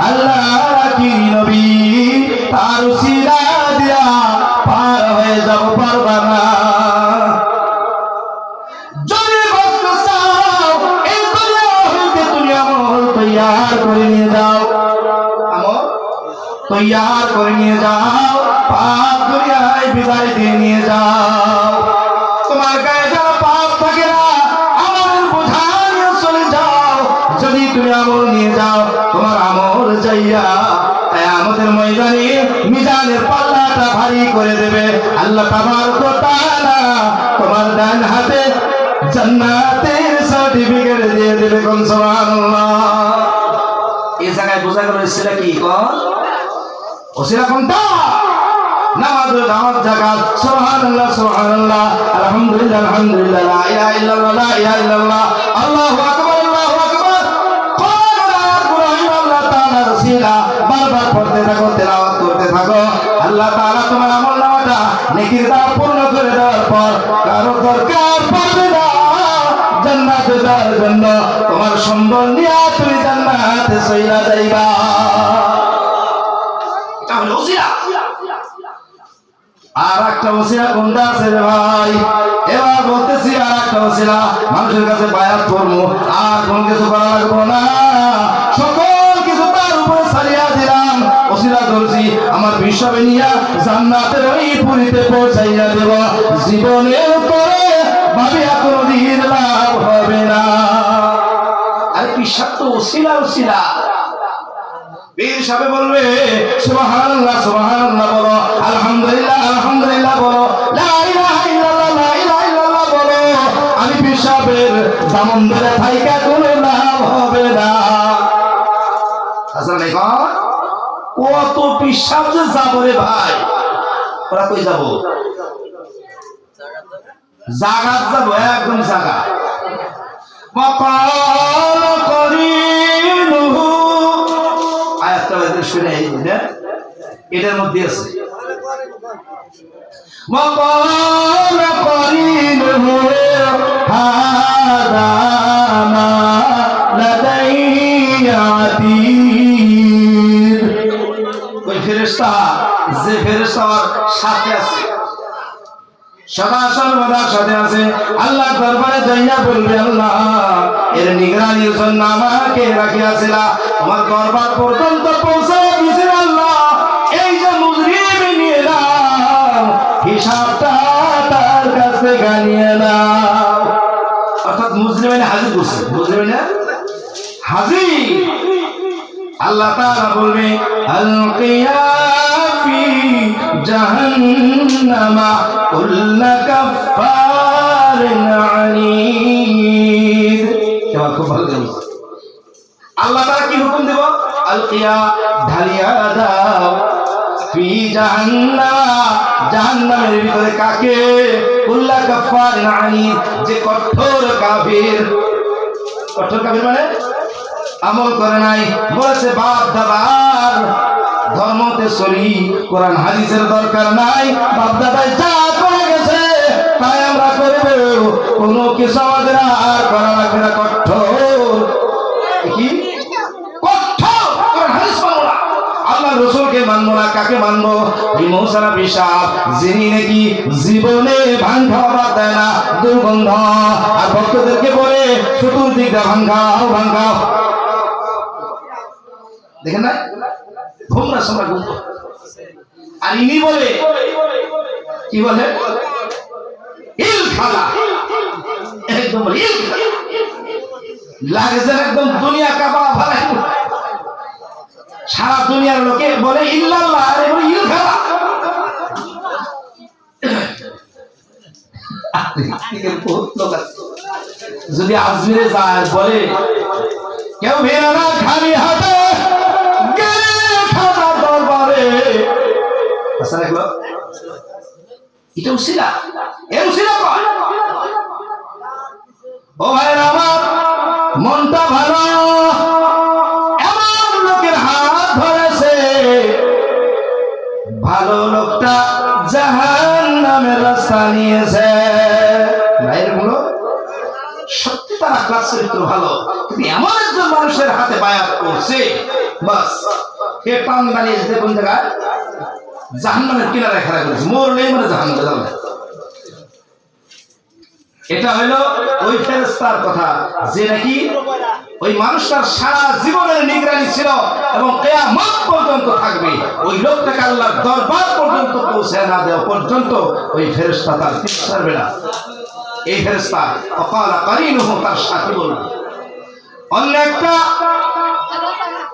আল্লাহর কি নবী তার উসিলা দিয়া পার হয়ে যাব, পারবা না। যদি কষ্ট চাও এই দুনিয়া হইতে তুমি আমল তৈয়ার করে নিয়ে যাও, আমল তৈয়ার করে নিয়ে যাও, পাপ দুনিয়ায় বিদায় দিয়ে নিয়ে যাও। তোমার গায়ে যারা পাপ থাকে না আমলের বোঝা নিয়ে চলে যাও। যদি তুমি আমল নিয়ে যাও তোমার আমল যাইয়া কিয়ামতের ময়দানে মিজানের পাল্লাটা ভারী করে দেবে। আল্লাহ তাবারক ওয়া তাআলা তোমার ডান হাতে জান্নাতের সার্টিফিকেট দিয়ে দেবে। কোন সুবহানাল্লাহ। এই জায়গায় বোঝা গেল সেটা কি কোন ওসিলা কোনটা? নামাজ, দাওয়াত, যাকাত। সুবহানাল্লাহ সুবহানাল্লাহ, আলহামদুলিল্লাহ আলহামদুলিল্লাহ, লা ইলাহা ইল্লাল্লাহ লা ইলাহা ইল্লাল্লাহ, আল্লাহু আকবার আল্লাহু আকবার। আল্লাহ তাআলার ওসিলা বারবার পড়তে থাকো, তেলাওয়াত করতে থাকো। আল্লাহ তাআলা তোমার আমলনামাটা নেকির দ্বারা পূর্ণ করে দেওয়ার পর কারো দরকার পড়বে না জান্নাতে যাওয়ার জন্য। তোমার সম্বল নিয়ে তুমি জান্নাতে চইলা যাইবা। এটা হলো ওসিলা। আর একটা ওসিলা কোনটা আছে রে ভাই? এবার বলতেছি আর একটা ওসিলা, মানুষের কাছে বায়াত করবো, আর কোন কিছু করা লাগবো না, সকল কিছু তার উপরে ছাড়িয়া দিলাম। ওসিলা ধরছি আমার বিষবে নিয়া জান্নাতের ওই পুরীতে পৌঁছাইয়া দেব জীবনের পরে ভাবিয়া কোনদিন লাভ হবে না আর পিসাব তো ওসিলা ওসিলা পীর সাহেব বলবে সুবহানাল্লাহ সুবহানাল্লাহ বলো আলহামদুলিল্লাহ আলহামদুলিল্লাহ বলো লা ইলাহা ইল্লাল্লাহ লা ইলাহা ইল্লাল্লাহ বলো আমি পীর সাহেবের দামন ধরে থাইকা কোনো লাভ হবে না আসলে কত পীর সাহেব যে যাবো রে ভাই ওরা কই যাবো জাগাত যাবো একদম জাগা মাকাল করিনুহু আয়াতটা শুনে এটার মধ্যে আছে মাকাল করিনুহু হাদা মা লাদাইয়া আতীদ ওই ফেরেশতা যে ফেরেশতার সাথে আছে সদা সর্বদা সাথে আছে আল্লাহ দরবারে যাইয়া বলবে আল্লাহ এর নিগরানির জন্য আমাকে রাখিয়াছিল আমার দরবার পর্যন্ত পৌঁছায় দিয়েছিল আল্লাহ এই যে মুজরিম নিয়ে নাও হিসাবটা তার কাছে গানিয়ে নাও অর্থাৎ মুজরিম হাজির করছে মুজরিম হাজির আল্লাহ তাআলা বলবে আলকিয়া ফি জাহান্নামা কুল্লা কাফফারিন আনীদ এবার খুব ভালো জানো আল্লাহ তাআলা কি হুকুম দেব আলকিয়া ঢালিয়া দাও ফি জাহান্নামের ভিতরে কাকে কুল্লা কাফফারিন আনীদ যে কঠোর কাফির মানে আমল করে নাই বলেছে বাপ দাদার ধর্মতে চলি কোরআন হাদিসের দরকার নাই বাপ দাদাই যা করে গেছে তাই আমরা করব কোনো কিছু আমাদের আর করা লাগবে না কঠোর কি কঠোর কোরআন হাদিস মানব না আল্লাহ রাসূলকে মানব না কাকে মানব এই মূসা নবী সাহেব যিনি নাকি জীবনে ভাঙ খাওয়া দেয় না দুর্গন্ধ আর ভক্তদেরকে বলে চতুর্দিক দিয়ে ভাঙ খাও দেখেন না ঘুমরা সময় ঘুম আর ইনি বলে কি বলে ইল খালা একদম ইল লাগে যে একদম দুনিয়া কাবা ভালো সারা দুনিয়ার লোকে বলে ইল্লাল্লাহ আরে বলে ইল খালা যদি আজমিরে যায় বলে কেউ ভেড়া না খালি হাতে এটা উসিলা ও ভাইরা আমার মনটা ভালো এমন লোকের হাত ধরেছে ভালো লোকটা জাহান্নামের রাস্তা নিয়েছে ভাইয়ের গুলো সত্যি তার আখলাক চরিত্র ভালো কিন্তু এমন একজন মানুষের হাতে বায়াত করছে বাস কে টান বানিয়েছে কোন জায়গায় জাহান্নামের কিনারে খেলা করেছে মরলেই মানে জাহান্নামে যাবে এটা হলো ওই ফেরেশতার কথা যে নাকি ওই মানুষটার সারা জীবনের নিগরানি ছিল এবং কিয়ামত পর্যন্ত থাকবে ওই লোকটাকে আল্লাহর দরবার পর্যন্ত পৌঁছে না দেওয়া পর্যন্ত ওই ফেরেশতা তার কিছু ছাড়বে না এই ফেরেশতা ওয়াকালা কারিনুহু তার সাথী বলবে অন্য একটা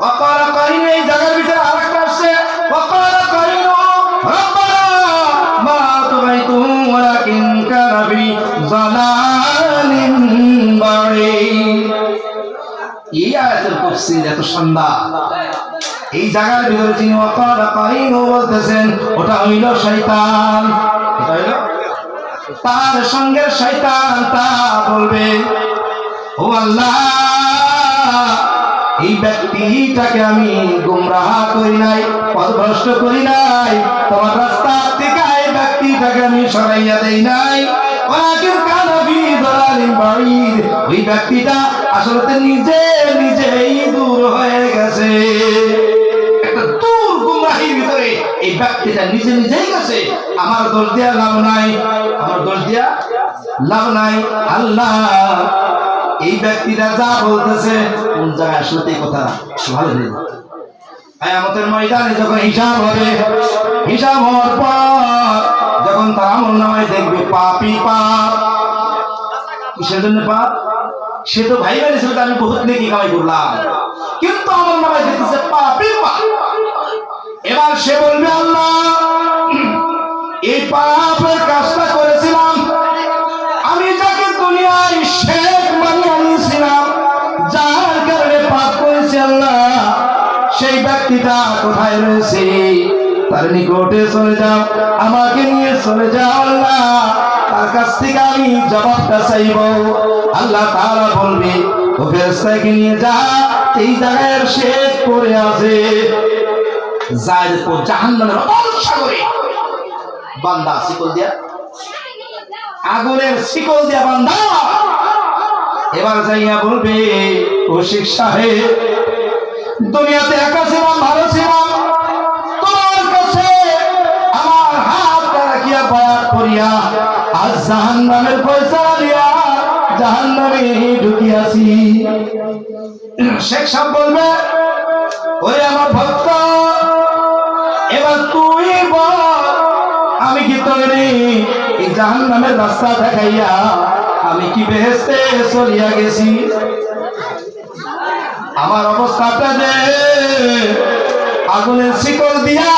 ওয়াকালা কারিনু এই জায়গার ভিতরে আরেকটা আসছে ওয়াকালা কারিনু রব্বানা মা তুবাইতু ওয়ালাকিন কানা বি যালালিন বাঈদ এই আয়াতের তাফসীর এত সুন্দর এই জায়গার ভিতরে যিনি ওয়াকালা কারিনু বলতেছেন ওটা হইল শয়তান এটা হইল তার সঙ্গে শয়তান তা বলবে ও আল্লাহ এই ব্যক্তিটাকে আমি গুমরাহ করি নাই পথভ্রষ্ট করি নাই তোমার রাস্তা থেকে এই ব্যক্তিটাকে আমি সরাইয়া দেই নাই ওয়ালাকিন কানা ফি যালালিন বাঈদ ওই ব্যক্তিটা আসলে নিজেই দূর হয়ে গেছে একটা দূর গুমরাহির ভিতরে এই ব্যক্তিটা নিজেই গেছে আমার দোষ দিয়া লাভ নাই আল্লাহ এই ব্যক্তিরা যা বলতেছে কোন জায়গায় আসলে এই কথা ভালো নেই কিয়ামতের ময়দানে যখন হিসাব হবে, হিসাব হওয়ার পর যখন তার আমলনামায় দেখবে পাপই পাপ। কিসের জন্য পাপ? সে তো ভাই বলেছিল আমি বহুত নেকি কামাই করলাম, কিন্তু আমলনামায় দেখতেছে পাপই পাপ। এবার সে বলবে আল্লাহ, এই পাপের কাজটা করেছিলাম আমি, যাকে দুনিয়ায় শেখ বানিয়ে আনিয়েছিলাম, যার কারণে পাপ করেছি আল্লাহ, সেই ব্যক্তিটা কোথায় রয়েছে? তার নিকটে চলে যাও, আমাকে নিয়ে চলে যাও আল্লাহ, তার কাছ থেকে আমি জবাবটা চাইব। আল্লাহ তাআলা বলবে ও ফেরেশতাকে নিয়ে যা, এই জায়গায় শেখ পড়ে আছে, যায় তো জাহান্নামের অতল সাগরে। বান্দা শিকল দিয়া, আগুনের শিকল দিয়া বান্দা এবার যাইয়া বলবে ও শেখ সাহেব, দুনিয়াতে একা ছিলাম, ভালো ছিলাম, তোমার কাছে আমার হাতটা রাখিয়া বয়াত করিয়া আজ জাহান্নামের ফয়সালা দিয়া জাহান্নামে ঢুকিয়াছি। শেখ সাহেব বলবে ওই আমার ভক্ত, এবার তুই বল আমি কি তৈরি এই জাহান্নামের রাস্তা দেখাইয়া আমি কি বেহেশতে চলিয়া গেছি? আমার অবস্থাটা যে আগুনের শিকল দিয়া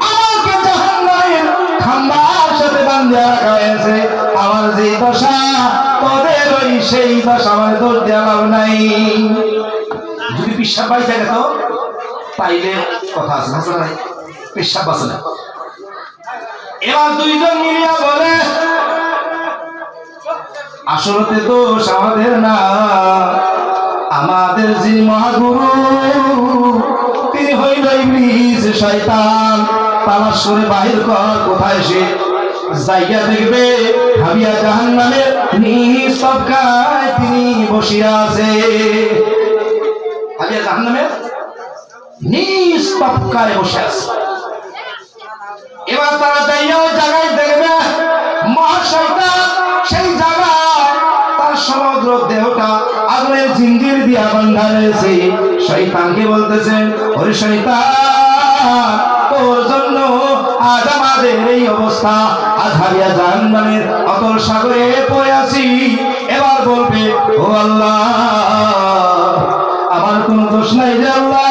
আমাকে জাহান্নামের খাম্বার সাথে বাঁধিয়া রাখা হয়েছে। আমার যে দশা তোদের ওই সেই দশা, আমার দোষ দেওয়া লাভ নাই। যদি পিসাব বাই থাকে তো তাইলে কথা আছে, ভাষা নাই, পিসাব বাঁচে না। এবার দুইজন মিলিয়া বলে আসলে দোষ আমাদের না, আমাদের যিনি মহাগুরু তিনি হইল ইবলিস, শয়তান। তালাশ করে বাহির কর কোথায় সে, জায়গা দেখবে ভাবিয়া জাহান্নামের নিজ তবকায় তিনি বসিয়া আছে। ভাবিয়া জাহান্নামের নিজ তবকায় বসে আছে। এবার তারা যাইয়া ওই জায়গায় দেখবে মহাশয়তান সেই জায়গায় তার সমগ্র দেহটা আগুনের জিঞ্জির দিয়া বাঁধা রয়েছে। শয়তানকে বলতেছেন ওরে শয়তান, তোর জন্য আজ আমাদের এই অবস্থা, আজ হারিয়া জাহান্নামের অতল সাগরে পড়ে আছি। এবার বলবে ও আল্লাহ, আমার কোন দোষ নাই যে আল্লাহ,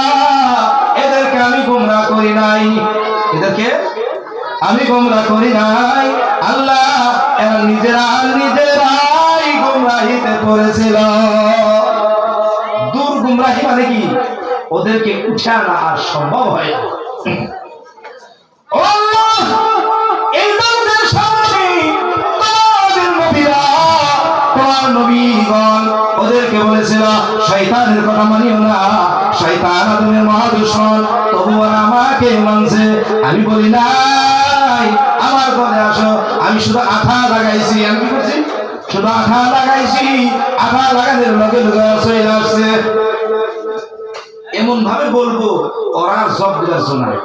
এদেরকে আমি গোমরাহ করি নাই, এদেরকে আমি গোমরাহ করি নাই আল্লাহ, এরা নিজেরাই গোমরাহিতে পড়েছিল। দূর গোমরাহি মানে কি? ওদেরকে উঠে আনা আর সম্ভব হয় না। ও আল্লাহ, এই দলদের সামনে তোমাদের নবীরা, তোমার নবীগণ ওদেরকে বলেছিল শয়তানের কথা মানিও না, শয়তান আদমের মহাদুশমন, তবুও আমাকে মানছে। আমি বলি নাই আমার ঘরে আসো, আমি শুধু আঠা লাগাইছি। আমি কি করছি? শুধু আঠা লাগাইছি, আঠা লাগানোর লগে লগে চলে আসছে। এমন ভাবে বলবো ওরা সব গুলা শোনায়।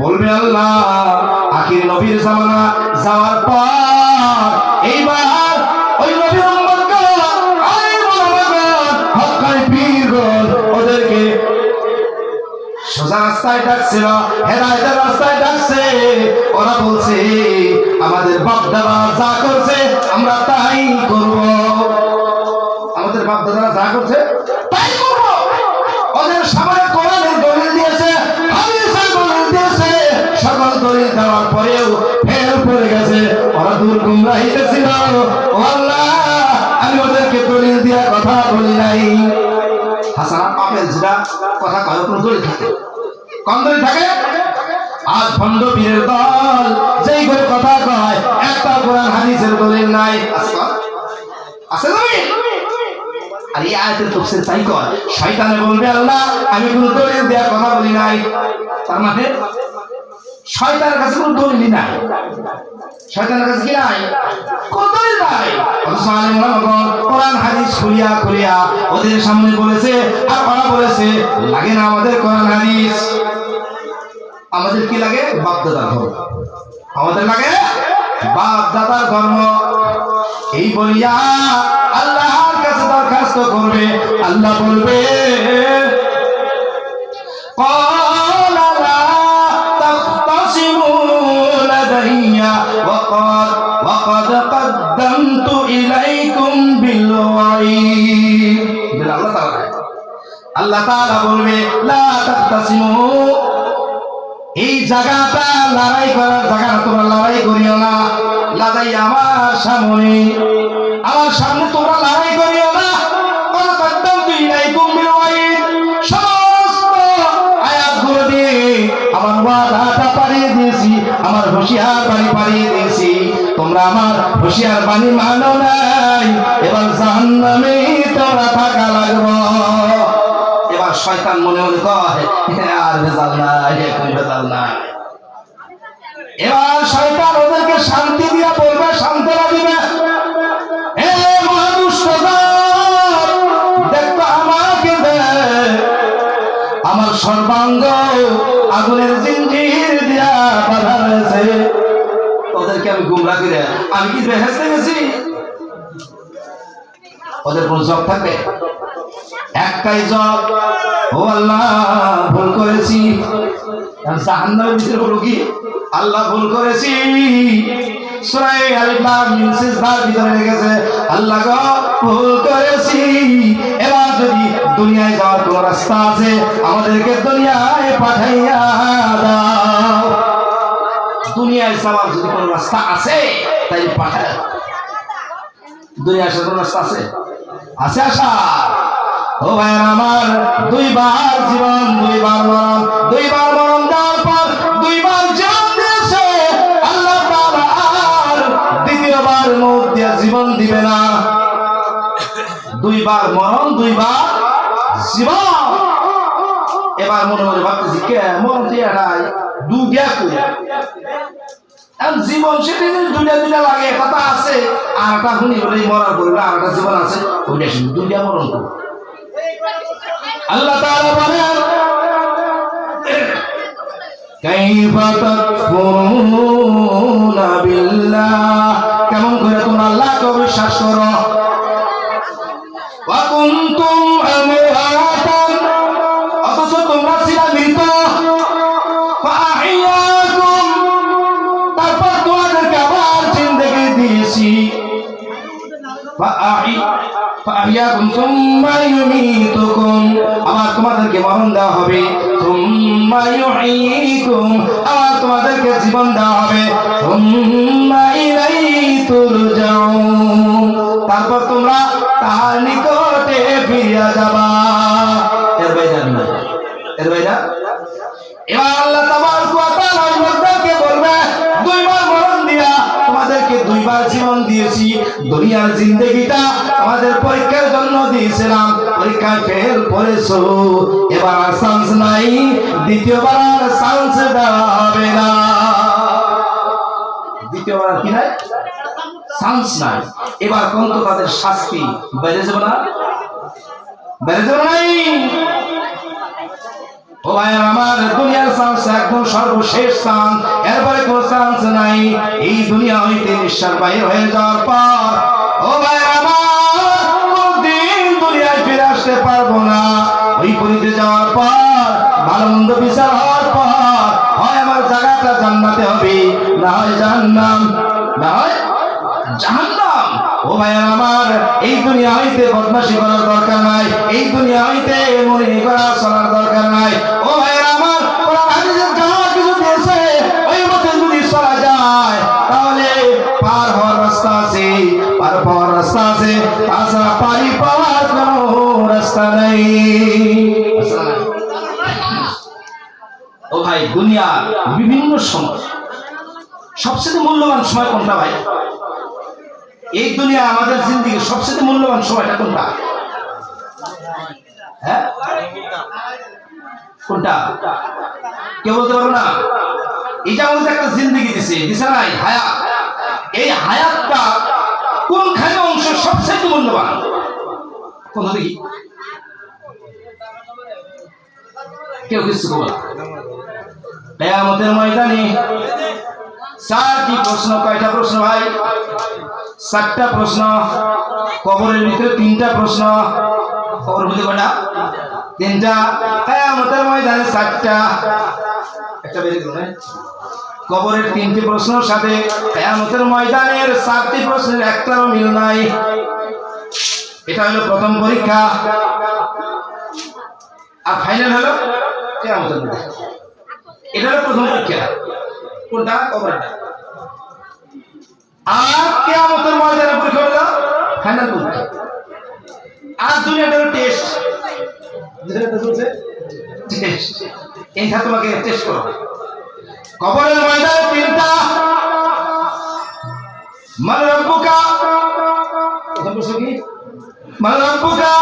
বলবে আল্লাহ আখির নবীর জামানা যাওয়ার পর এইবার ওই নবীর উম্মতগণ, আলেম ওলামাগণ, হক্কানি পীরগণ ওদেরকে সোজা রাস্তায় ডাকছিল, হেদায়েতের রাস্তায় ডাকছে। ওরা বলছে আমাদের বাপ দাদা যা করছে আমরা তাই করব, আমাদের বাপ দাদারা যা করছে তাই করব। ওদের সামনে কোরআনের দলিল দিয়েছে, হাদিসের দলিল দিয়েছে, সকল দলিল দেওয়ার পরেও ফেল পড়ে গেছে। ওরা দূর গুমরাহিতে ছিল। ও আল্লাহ, আমি ওদেরকে দলিল দিয়া কথা বলি নাই। হাসান আপেল যেটা কথা কয় কোন দলিল থাকে, কম দলিল থাকে। আজ ভণ্ড পীরের দল যেই করে কথা কয়, একটা কোরআন হাদিসের দলিল নাই। আছে দলিল? আর এই আয়াতের তাফসীর তাই কয়, শয়তানে বলবে আল্লাহ আমি কোন দলিল দেয়া কথা বলি নাই। তার মানে শয়তানের কাছে কোনো দলিল নাই, শয়তানের কাছে কি নাই? কোন দলিল নাই। অথচ আলেম ওলামাগণ কোরআন হাদিস খুলিয়া ওদের সামনে বলেছে, আর ওরা বলেছে লাগে না আমাদের কোরআন হাদিস, আমাদের কি লাগে? বাপ দাদার ধর্ম, আমাদের লাগে বাপ দাদার ধর্ম। এই বলিয়া আল্লাহর কাছে দরখাস্ত করবে। আল্লাহ বলবে আল্লাহ তাআলা বলবে লা তাকতাসিমু, এই জায়গাটা লড়াই করার জায়গা, তোমরা লড়াই করিও না। লাদাই আমার সামনে তোমরা লড়াই করিও না। সমস্ত আয়াতগুলো দিয়ে আমার ওয়াদাটা পাড়িয়ে দিয়েছি, আমার হুঁশিয়ার বাণী পাড়িয়ে দিয়েছি। তোমরা আমার হুঁশিয়ার বাণী মানো নাই, এবার জাহান্নামে তোমরা থাকা লাগবে। এবার শয়তান মনে মনে কয় আর ভেজাল নাই, এখন ভেজাল নাই। এবার শয়তান ওদেরকে শান্তি দিয়া বলবে, সান্ত্বনা দিবে, হে মহাদুষ্ট দেখো আমাকে আমার সর্বাঙ্গ আগুনের জিঞ্জির দিয়া বাঁধা রয়েছে। ওদেরকে আমি গুমরা করে আমি কি বেহেশতে গেছি? ওদের কোন জব থাকবে? একটাই জব, ও আল্লাহ ভুল করেছি। জাহান্নামের ভিতরে হলো কি আল্লাহ ভুল করেছি। সূরা আলিফ লাম মিম সিজদার ভিতরে লেগেছে আল্লাহ গো ভুল করেছি। এবার যদি দুনিয়ায় যাওয়ার কোন রাস্তা আছে আমাদেরকে দুনিয়ায় পাঠাইয়া দাও। দুনিয়ায় যাওয়ার যদি কোন রাস্তা আছে তাই পাঠায়। দুনিয়ায় আসার কোন রাস্তা আছে? আছে আশা? ও ভাইয়ের আমার, দুইবার জীবন দুইবার মরণ, দুইবার মরণ দেওয়ার পর দুইবার জীবন দিয়েছে আল্লাহ তাআলা, আর দ্বিতীয়বার মৌত দিয়ে জীবন দিবে না। দুইবার মরণ দুইবার জীবন। এবার মনে মনে ভাবতেছি কে মরণ দিয়ে নাই দুইটা করে জীবন, সেটা দুইটা দুইটা লাগে কথা আছে। আর একটা শুনি বলে মরার পরে আর একটা জীবন আছে, ওইটা শুনি দুইটা মরণ করবো। আল্লাহ তাআলা বলেন কাইফা তাকফুরুনা বিল্লাহ, কেমন করে তোমরা আল্লাহকে অবিশ্বাস করো। ওয়া কুনতুম আমওয়াতান, অথচ তোমরা ছিলে মৃত। ফাআহইয়াকুম, তারপর তোমাদেরকে আবার জিন্দেগি দিয়েছি। ফাআহইয়াকুম সুম্মা ইউমীতুকুম, আবার তোমাদেরকে মরণ দেওয়া হবে। সুম্মা ইউহয়ীকুম, আবার তোমাদেরকে জীবন দেওয়া হবে। সুম্মা ইলাইহি তুরজাউন, তারপর তোমরা তার নিকটে ফিরে যাবা। এর বাইরে না, এর বাইরে। এবার আল্লাহ তাবারক ওয়া তাআলা ওদেরকে বলবে দুইবার মরণ দিয়া তোমাদেরকে দুইবার জীবন দিয়েছি। দুনিয়ার জিন্দেগিটা আমাদের পরীক্ষার জন্য দিয়েছিলাম, পরীক্ষায় ফেল করেছো, এবার আর চান্স নাই, দ্বিতীয়বার আর চান্স দেওয়া হবে না। দ্বিতীয়বার কি নাই? চান্স নাই। এবার কোন তো তাদের শাস্তি বেড়ে যাবে না? বেড়ে যাবে নাই? ও ভাই আমার, দুনিয়ার চান্স একদম সর্বশেষ চান্স, এরপরে কোনো চান্স নাই। এই দুনিয়া হইতে নিঃশ্বাস বাইর হয়ে যাওয়ার পর ও ভাই আমার কোনদিন দুনিয়ায় ফিরে আসতে পারবো না। ওই পরিতে যাওয়ার পর ভালো মন্দ বিচার হওয়ার পর হয় আমার জায়গাটা জান্নাতে হবে, না হয় জাহান্নাম, না হয় জাহান্নাম। ও ভাই আমার, এই দুনিয়া হইতে বদমাশি করার দরকার নাই, এই দুনিয়া হইতে মনে করা চলার দরকার নাই। ও ভাই আমার, কোরআন হাদিসে যা কিছু দিয়েছে ওই মতে যদি চলা যায় তাহলে পার হওয়ার রাস্তা আছে, পার পাওয়ার রাস্তা আছে, তাছাড়া পারি পাওয়ার কোনো রাস্তা নেই। ও ভাই, দুনিয়া বিভিন্ন সময় সবচেয়ে মূল্যবান সময় কোনটা ভাই? এই দুনিয়া আমাদের জিন্দেগির সবচেয়ে মূল্যবান সময়টা কোনটা? হ্যাঁ, কোনটা কেউ বলতে পারবো না? এটা আমাদের একটা জিন্দেগি দিছে নাই, হায়াত। এই হায়াতটা কোনখানে অংশ সবচেয়ে মূল্যবান? কোন দেখি কেউ কিছু বল। কিয়ামতের ময়দানে চারটি প্রশ্ন। কয়টা প্রশ্ন ভাই? চারটা প্রশ্ন। কবরের ভিতরে তিনটা প্রশ্ন। কবরের ভিতরে কয়টা? তিনটা। কিয়ামতের ময়দানে চারটা। একটা বের করুন। কবরের তিনটি প্রশ্নের সাথে কিয়ামতের ময়দানের চারটি প্রশ্নের একটারও মিল নাই। এটা হলো প্রথম পরীক্ষা। আর ফাইনাল হলো কিয়ামতের মধ্যে। এটা হলো প্রথম পরীক্ষা। কোনটা? কবরটা। আর কিয়ামতের ময়দানে পরীক্ষা হলো ফাইনাল পরীক্ষা। আর দুনিয়াটা হলো টেস্ট। যেটা চলছে টেস্ট। এইটা তোমাকে টেস্ট করো। কবরের ময়দানে তিনটা। মান রব্বুকা, প্রথম প্রশ্ন কি? মান রব্বুকা।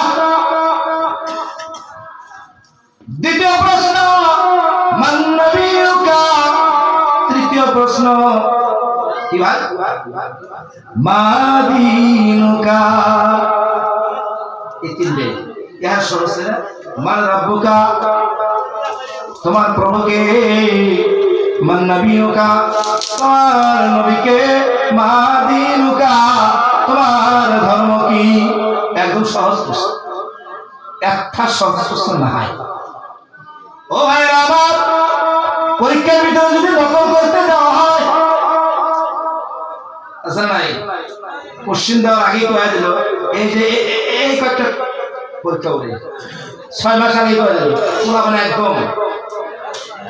দ্বিতীয় প্রশ্ন মান নবিয়ুকা। তৃতীয় প্রশ্ন কি ভাই? মা দীনুকা। এই তিনটে ইহার সহজ না? মান রব্বুকা, তোমার প্রভুকে। মান নবিয়ুকা, তোমার নবীকে। মা দীনুকা, তোমার ধর্ম কি? একদম সহজ প্রশ্ন, একটা সহজ প্রশ্ন না হয়। ও ভাই আমার, পরীক্ষার ভিতরে যদি নকল করতে দেওয়া হয়, আচ্ছা নাই কোশ্চিন দেওয়ার আগেই কয়ে দিল এই যে এই কয়েকটা পরীক্ষা বলে 6 মাস আগে কয়ে দিল পুরা, মানে একদম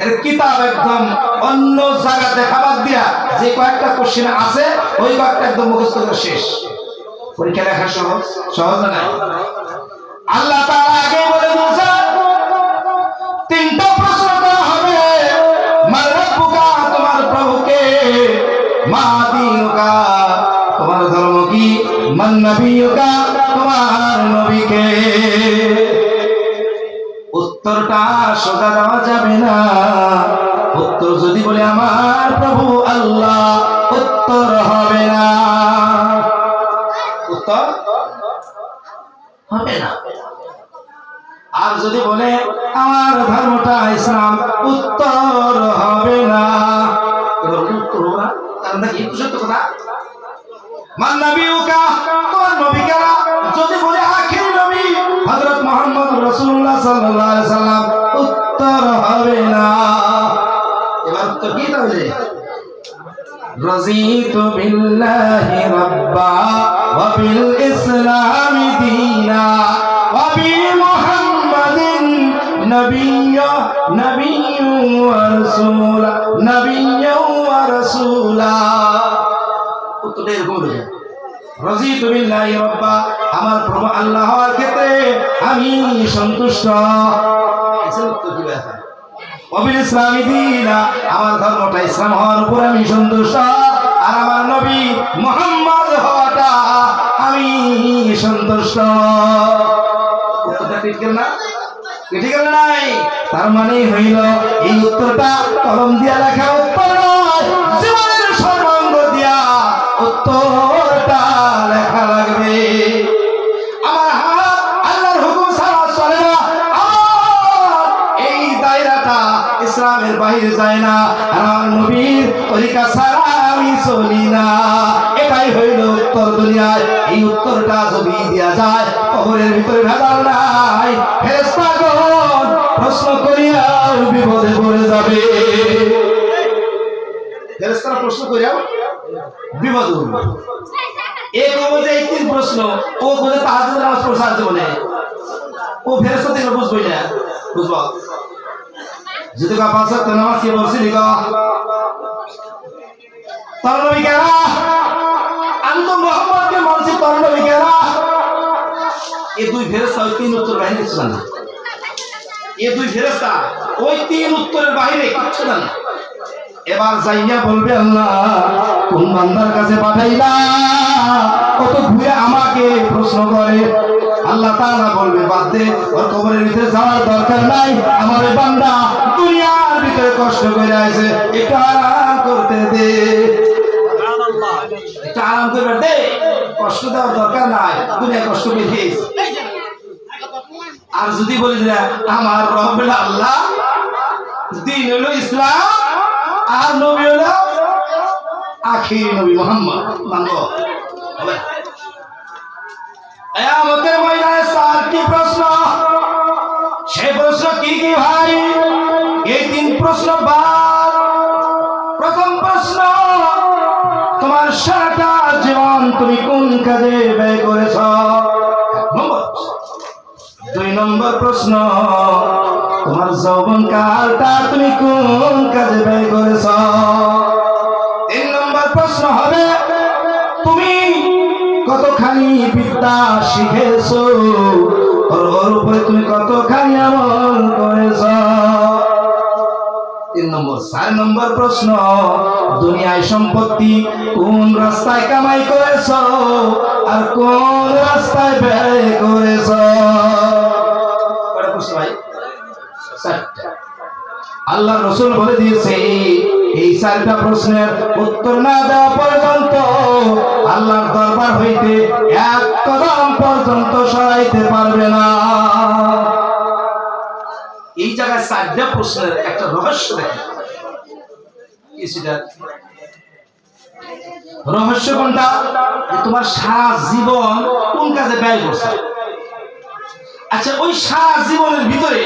এর কিতাব একদম অন্য জায়গাতে খাবার দিয়া যে কয়েকটা কোশ্চিন আছে ওই কয়েকটা একদম মুখস্থ করে শেষ। পরীক্ষা লেখা সহজ? সহজ না? আল্লাহ তাআলা আগে বলে দিয়েছে তিনটা প্রশ্ন করা হবে। মান রব্বুকা, তোমার প্রভুকে। মা দীনুকা, তোমার ধর্ম কি? মান নবিয়ুকা, তোমার নবীকে। উত্তরটা সোজা দেওয়া যাবে না। উত্তর যদি বলে আমার প্রভু আল্লাহ, উত্তর হবে না। উত্তর হবে না। আর যদি বলে আমার ধর্মটা ইসলাম, উত্তর হবে না। উত্তর হবে না, কারণ কি? সত্য কথা। মান নবিয়ুকা, তোমার নবী কারা? যদি বলে আখির নবী হযরত মুহাম্মদ রাসূলুল্লাহ সাল্লাল্লাহু আলাইহি সাল্লাম, উত্তর হবে না। এবার উত্তর কি তাহলে? রাযীতু বিল্লাহি রাব্বা ওয়া বিল ইসলামি দীনা ওয়া বি মুহাম্মাদিন নাবিয়্যা ওয়া রাসূলা, নাবিয়্যা ওয়া রাসূলা। উত্তরটা এরকম হলো, রাযীতু বিল্লাহি রাব্বা, আমার প্রভু আল্লাহ হওয়ার ক্ষেত্রে আমি সন্তুষ্ট। উত্তর কি ব্যাপার? ওয়া বিল ইসলামি দীনা, আমার ধর্মটা ইসলাম হওয়ার উপর আমি সন্তুষ্ট। আর আমার নবী মুহাম্মদ হওয়াটা আমি সন্তুষ্ট। উত্তরটা ঠিক গেল না? ঠিক গেল নাই? তার মানে হইল এই উত্তরটা কলম দিয়া লেখা উত্তর নয়, জীবনের সর্বাঙ্গ দিয়া উত্তরটা লেখা লাগবে। আমার হাত আল্লাহর হুকুম ছাড়া চলে না। এই দায়রাটা ইসলামের বাইরে যায় না। আমার নবীর তরিকা ছাড়া আমি চলি না। এটাই হইল উত্তর দুনিয়ায়। এই উত্তরটা যদি দেওয়া যায়, কবরের ভিতরে ভেজাল নাই। ফেরেশতাগণ প্রশ্ন করিয়া বিপদে পড়ে যাবে। ফেরেশতারা প্রশ্ন করিয়া বিপদে পড়বে। এই কবরে এই তিন প্রশ্ন, ও বলে তাহাজ্জুদের নামাজ পড়ছে আর জীবনে ও ফেরেশতা থেকে বুঝবই না। বুঝবো যদি কা পাঁচ ওয়াক্ত নামাজ কি বলছিলি কা? তোর নবী কেরা? আমি তো মুহাম্মদকে মানছি, তোর নবী কেরা? এই দুই ফেরেশতা ওই তিন উত্তর বাহিনী ছিল না। এই দুই ফেরেশতা ওই তিন উত্তরের বাইরে কিচ্ছু না। এবার যাইয়া বলবে আল্লাহ কোন বান্দার কাছে পাঠাইলা, কত ঘুরে আমাকে প্রশ্ন করে। আল্লাহ তাআলা বলবে বাদ দে, ওর কবরের ভিতরে যাওয়ার দরকার নাই। আমার ওই বান্দা দুনিয়ার ভিতরে কষ্ট করে আছে, একটু আরাম করতে দে, একটু আরাম করবে দে, কষ্ট দেওয়ার দরকার নাই, দুনিয়া কষ্ট পেয়েছিস। আর যদি বলি যে আমার রব হলো আল্লাহ, দিন হলো ইসলাম, আর নবী হলো আখির নবী মুহাম্মদ, মানব হবে? কিয়ামতের ময়দানে চারটি প্রশ্ন। সেই প্রশ্ন কি কি ভাই? এই তিন প্রশ্ন বাদ। প্রথম প্রশ্ন, তোমার সারাটা জীবন তুমি কোন কাজে ব্যয় করেছ? 2 নম্বর প্রশ্ন, তোমার যৌবন কালটা তুমি কোন কাজে ব্যয় করেছ? 3 নম্বর প্রশ্ন হবে তুমি কতখানি বিদ্যা শিখেছো, ওর উপরে তুমি কতখানি আমল করেছ? 3 নম্বর। 4 নম্বর প্রশ্ন দুনিয়ায় সম্পত্তি কোন রাস্তায় কামাই করেছ আর কোন রাস্তায় ব্যয় করেছ? কয়টা প্রশ্ন ভাই? 4টা। আল্লাহ রাসূল বলে দিয়েছে এই 4টা প্রশ্নের উত্তর না দেওয়া পর্যন্ত আল্লাহর দরবার হইতে এক কদম পর্যন্ত সরাইতে পারবে না। এই জায়গায় 4টা প্রশ্নের একটা রহস্য দেখেন। কি সেটা? রহস্য কোনটা? যে তোমার সারা জীবন কোন কাজে ব্যয় করছো। আচ্ছা, ওই সারা জীবনের ভিতরে